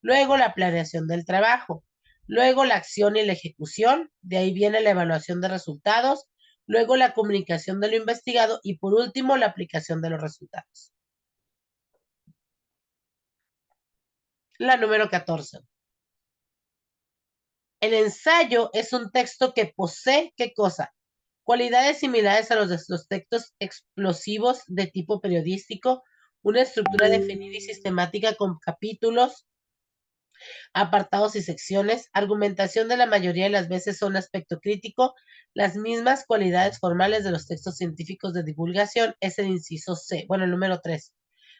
Luego, la planeación del trabajo. Luego, la acción y la ejecución. De ahí viene la evaluación de resultados. Luego, la comunicación de lo investigado. Y por último, la aplicación de los resultados. La número 14. El ensayo es un texto que posee, ¿qué cosa? Cualidades similares a los de los textos explosivos de tipo periodístico, una estructura definida y sistemática con capítulos, apartados y secciones, argumentación de la mayoría de las veces son aspecto crítico, las mismas cualidades formales de los textos científicos de divulgación es el inciso C, bueno, el número 3.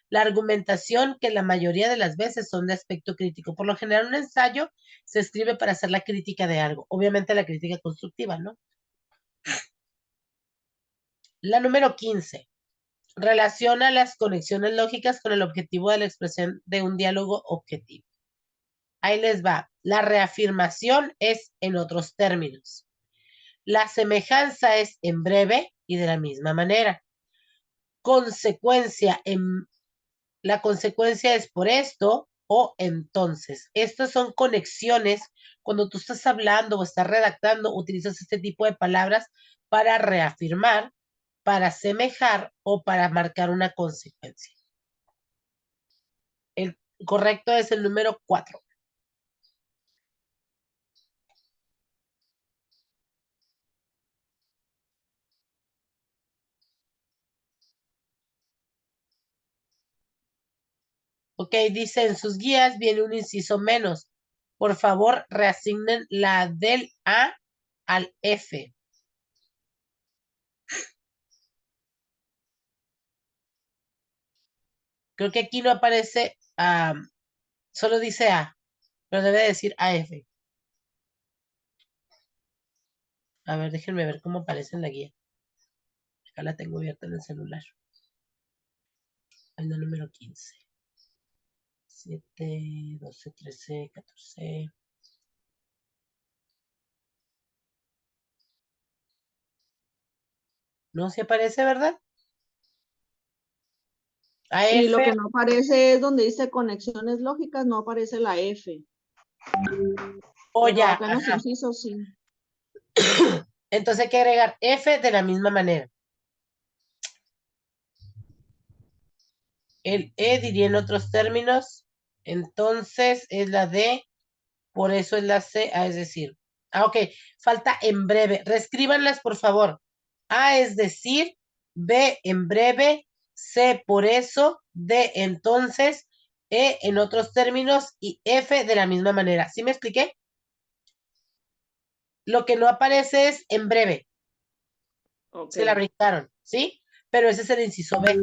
La argumentación que la mayoría de las veces son de aspecto crítico. Por lo general, un ensayo se escribe para hacer la crítica de algo. Obviamente la crítica constructiva, ¿no? La número 15. Relaciona las conexiones lógicas con el objetivo de la expresión de un diálogo objetivo. Ahí les va. La reafirmación es en otros términos. La semejanza es en breve y de la misma manera. La consecuencia es por esto o entonces. Estas son conexiones. Cuando tú estás hablando o estás redactando, utilizas este tipo de palabras para reafirmar, para asemejar o para marcar una consecuencia. El correcto es el número 4. Ok, dice en sus guías viene un inciso menos. Por favor, reasignen la del A al F. Creo que aquí no aparece, solo dice A, pero debe decir AF. A ver, déjenme ver cómo aparece en la guía. Acá la tengo abierta en el celular. El número 15. 7, 12, 13, 14. No se aparece, ¿verdad? Sí, lo AF. que no aparece es donde dice conexiones lógicas, no aparece la F. O Pero ya, acá en los ajá. incisos sí. Entonces hay que agregar F de la misma manera. El E diría en otros términos. Entonces es la D. Por eso es la C. Es decir. Ok. Falta en breve. Reescríbanlas, por favor. A es decir. B en breve. C por eso. D entonces. E en otros términos. Y F de la misma manera. ¿Sí me expliqué? Lo que no aparece es en breve. Okay. Se la brincaron. ¿Sí? Pero ese es el inciso B.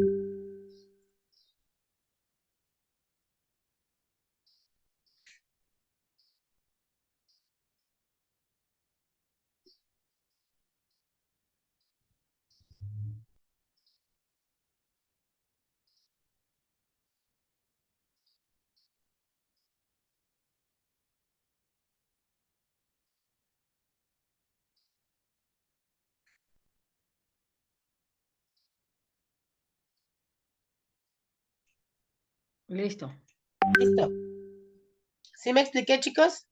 Listo. Listo. ¿Sí me expliqué, chicos?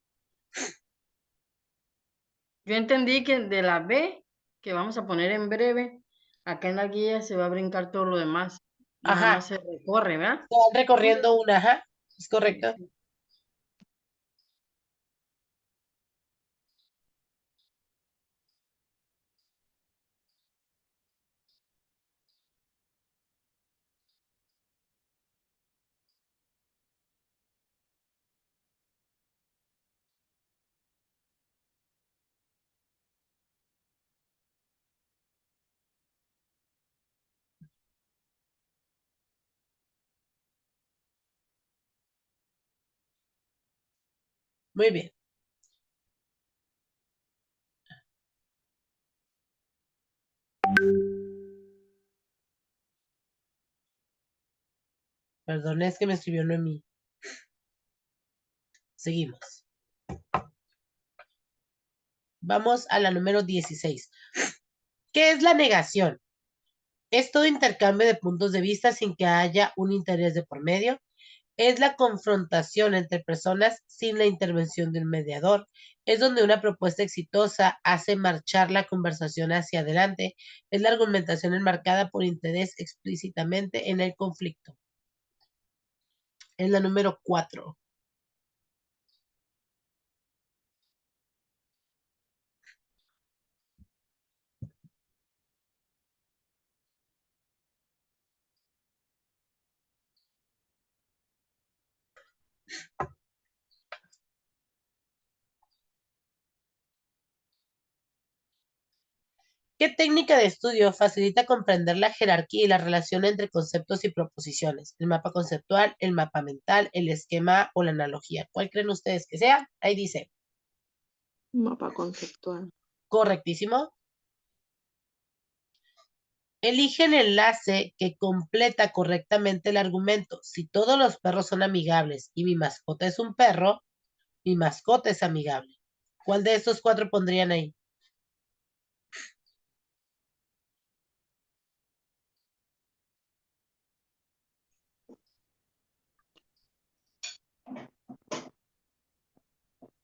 Yo entendí que de la B, que vamos a poner en breve, acá en la guía se va a brincar todo lo demás. Nada Ajá. más se recorre, ¿verdad? Se van recorriendo una, ajá. ¿Es correcto? Sí. Muy bien. Perdón, es que me escribió Noemí. Seguimos. Vamos a la número 16. ¿Qué es la negación? Es todo intercambio de puntos de vista sin que haya un interés de por medio. Es la confrontación entre personas sin la intervención de un mediador. Es donde una propuesta exitosa hace marchar la conversación hacia adelante. Es la argumentación enmarcada por interés explícitamente en el conflicto. Es la número 4. ¿Qué técnica de estudio facilita comprender la jerarquía y la relación entre conceptos y proposiciones? ¿El mapa conceptual, el mapa mental, el esquema o la analogía? ¿Cuál creen ustedes que sea? Ahí dice. Mapa conceptual. Correctísimo. Elige el enlace que completa correctamente el argumento. Si todos los perros son amigables y mi mascota es un perro, mi mascota es amigable. ¿Cuál de estos 4 pondrían ahí?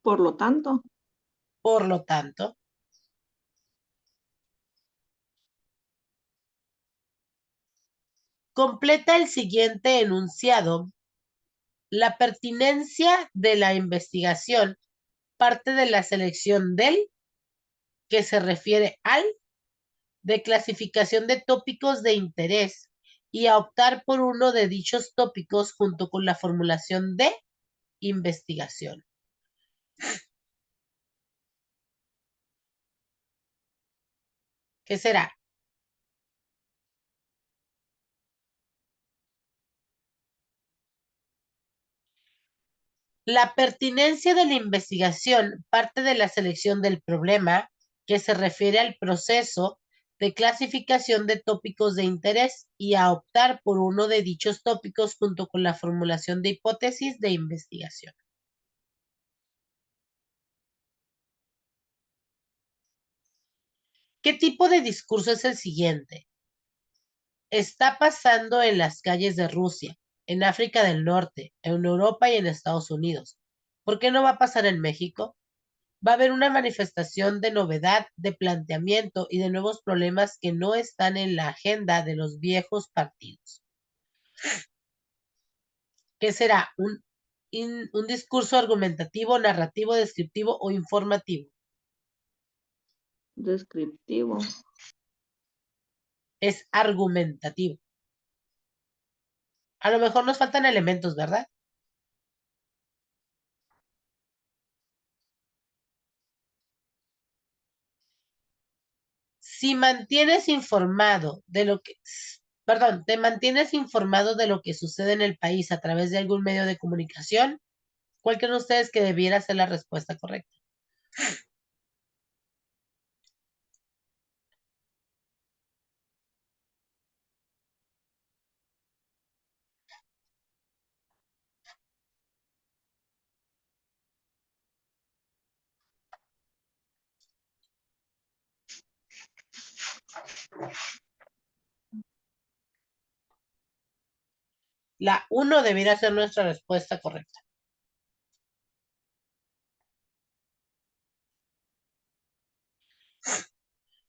Por lo tanto. Por lo tanto. Completa el siguiente enunciado. La pertinencia de la investigación parte de la selección del, que se refiere al, de clasificación de tópicos de interés y a optar por uno de dichos tópicos junto con la formulación de investigación. ¿Qué será? La pertinencia de la investigación parte de la selección del problema, que se refiere al proceso de clasificación de tópicos de interés y a optar por uno de dichos tópicos junto con la formulación de hipótesis de investigación. ¿Qué tipo de discurso es el siguiente? Está pasando en las calles de Rusia, en África del Norte, en Europa y en Estados Unidos. ¿Por qué no va a pasar en México? Va a haber una manifestación de novedad, de planteamiento y de nuevos problemas que no están en la agenda de los viejos partidos. ¿Qué será? Un discurso argumentativo, narrativo, descriptivo o informativo. Descriptivo. Es argumentativo. A lo mejor nos faltan elementos, ¿verdad? Si mantienes informado de lo que, perdón, te mantienes informado de lo que sucede en el país a través de algún medio de comunicación, ¿cuál creen ustedes que debiera ser la respuesta correcta? La 1 debiera ser nuestra respuesta correcta.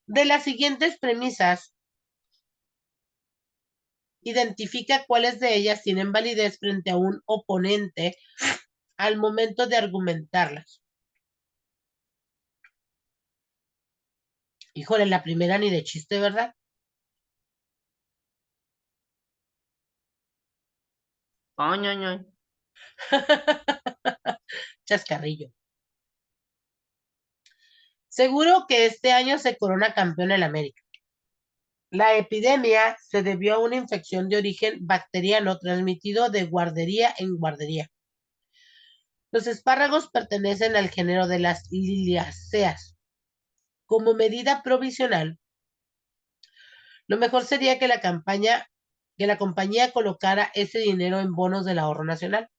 De las siguientes premisas, identifica cuáles de ellas tienen validez frente a un oponente al momento de argumentarlas. Híjole, la primera ni de chiste, ¿verdad? Ay, ay, ay. Chascarrillo. Seguro que este año se corona campeón el América. La epidemia se debió a una infección de origen bacteriano transmitido de guardería en guardería. Los espárragos pertenecen al género de las liliaceas. Como medida provisional, lo mejor sería que la compañía colocara ese dinero en bonos del ahorro nacional.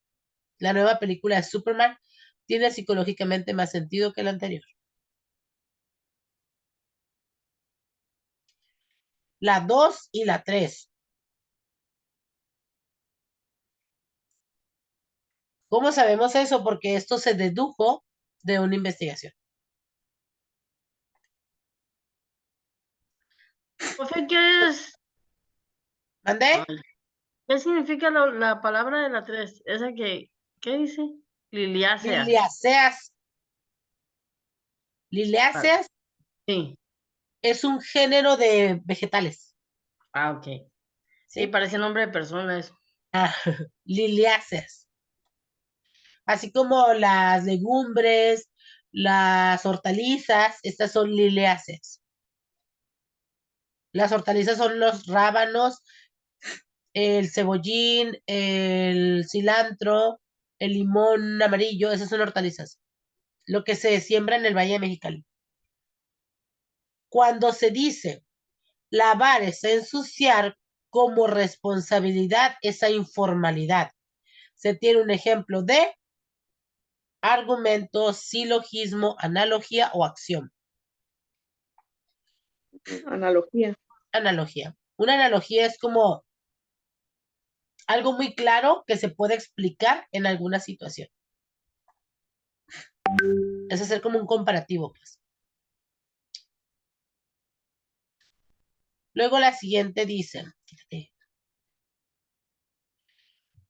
La nueva película de Superman tiene psicológicamente más sentido que la anterior. la 2 y la 3. ¿Cómo sabemos eso? Porque esto se dedujo de una investigación. Profe, ¿qué es? ¿Mandé? ¿Qué significa la palabra de la 3? Esa que, ¿qué dice? Liliáceas. Liliáceas. Liliáceas Sí. es un género de vegetales. Ah, ok. Sí, parece nombre de persona eso. Ah, liliáceas. Así como las legumbres, las hortalizas, estas son liliáceas. Las hortalizas son los rábanos, el cebollín, el cilantro, el limón amarillo, esas son hortalizas. Lo que se siembra en el Valle de Mexicali. Cuando se dice lavar es ensuciar, como responsabilidad esa informalidad. Se tiene un ejemplo de argumento, silogismo, analogía o acción. Analogía. Analogía. Una analogía es como algo muy claro que se puede explicar en alguna situación. Es hacer como un comparativo, pues. Luego la siguiente dice, fíjate,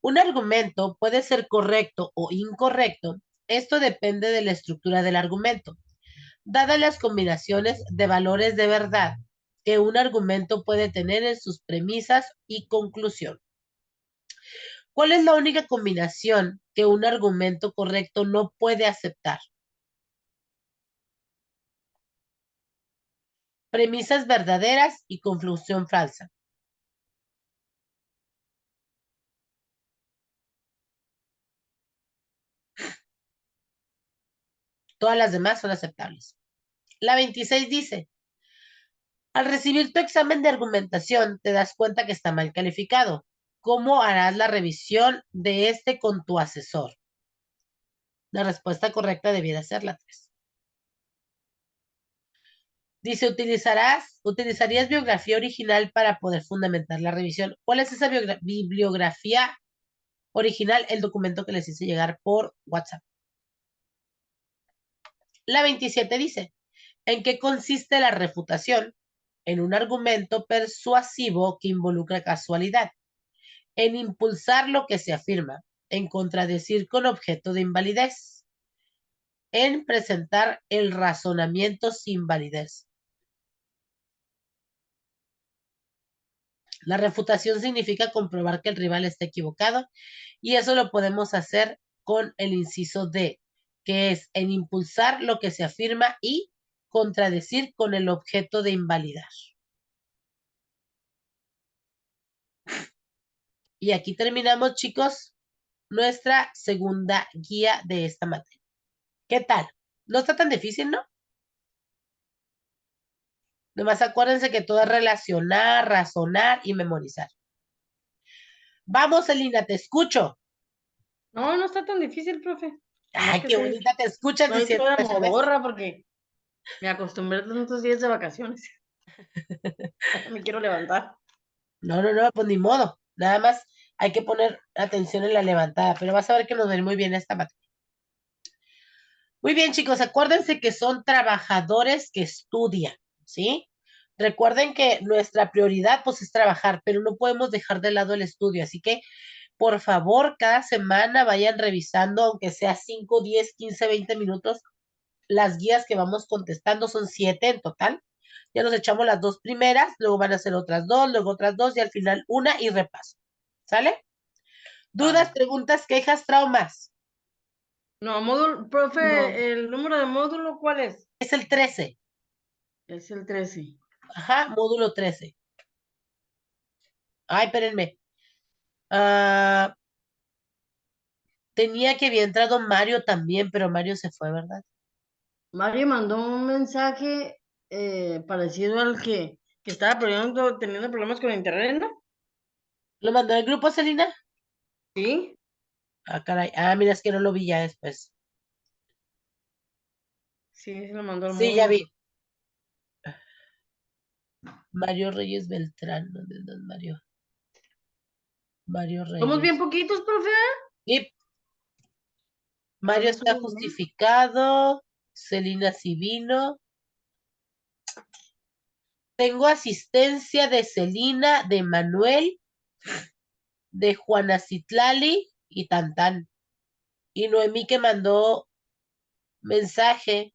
un argumento puede ser correcto o incorrecto. Esto depende de la estructura del argumento. Dadas las combinaciones de valores de verdad que un argumento puede tener en sus premisas y conclusión. ¿Cuál es la única combinación que un argumento correcto no puede aceptar? Premisas verdaderas y conclusión falsa. Todas las demás son aceptables. La 26 dice, al recibir tu examen de argumentación te das cuenta que está mal calificado. ¿Cómo harás la revisión de este con tu asesor? La respuesta correcta debiera ser la 3. Dice, utilizarías biografía original para poder fundamentar la revisión. ¿Cuál es esa bibliografía original? El documento que les hice llegar por WhatsApp. La 27 dice, ¿en qué consiste la refutación? En un argumento persuasivo que involucra casualidad, en impulsar lo que se afirma, en contradecir con objeto de invalidez, en presentar el razonamiento sin validez. La refutación significa comprobar que el rival está equivocado y eso lo podemos hacer con el inciso D, que es en impulsar lo que se afirma y contradecir con el objeto de invalidar. Y aquí terminamos, chicos, nuestra segunda guía de esta materia. ¿Qué tal? No está tan difícil, ¿no? Nomás acuérdense que todo es relacionar, razonar y memorizar. Vamos, Elina, te escucho. No, no está tan difícil, profe. Ay, qué bonita te escuchas No diciendo la eso, ¿ves? modorra porque me acostumbré a tantos días de vacaciones. Me quiero levantar. No, pues ni modo. Nada más hay que poner atención en la levantada, pero vas a ver que nos va a ir muy bien esta materia. Muy bien, chicos, acuérdense que son trabajadores que estudian, ¿sí? Recuerden que nuestra prioridad, pues, es trabajar, pero no podemos dejar de lado el estudio, así que, por favor, cada semana vayan revisando, aunque sea 5, 10, 15, 20 minutos, las guías que vamos contestando, son 7 en total. Ya nos echamos las 2 primeras, luego van a ser otras 2, luego otras 2 y al final una y repaso. ¿Sale? ¿Dudas, preguntas, quejas, traumas? No, módulo, profe, No. ¿el número de módulo cuál es? Es el 13. Es el 13. Ajá, módulo 13. Ay, espérenme. Tenía que había entrado Mario también, pero Mario se fue, ¿verdad? Mario mandó un mensaje parecido al que estaba teniendo problemas con internet, ¿no? ¿Lo mandó el grupo, Celina? Sí. Ah, caray. Mira, es que no lo vi ya después. Sí, se lo mandó al Sí, ya módulo. vi. Mario Reyes Beltrán, ¿dónde andas, Mario? Mario Reyes. Somos bien poquitos, profe. Y Mario está justificado. Celina sí vino. Tengo asistencia de Celina, de Manuel, de Juana Citlali y Tantán. Y Noemí que mandó mensaje.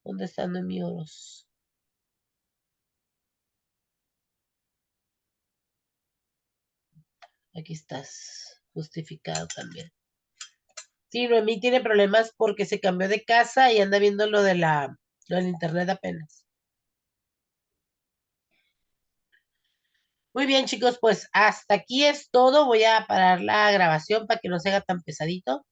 ¿Dónde está Noemí Oros? Aquí estás, justificado también. Sí, Noemí tiene problemas porque se cambió de casa y anda viendo lo del internet apenas. Muy bien, chicos, pues hasta aquí es todo. Voy a parar la grabación para que no se haga tan pesadito.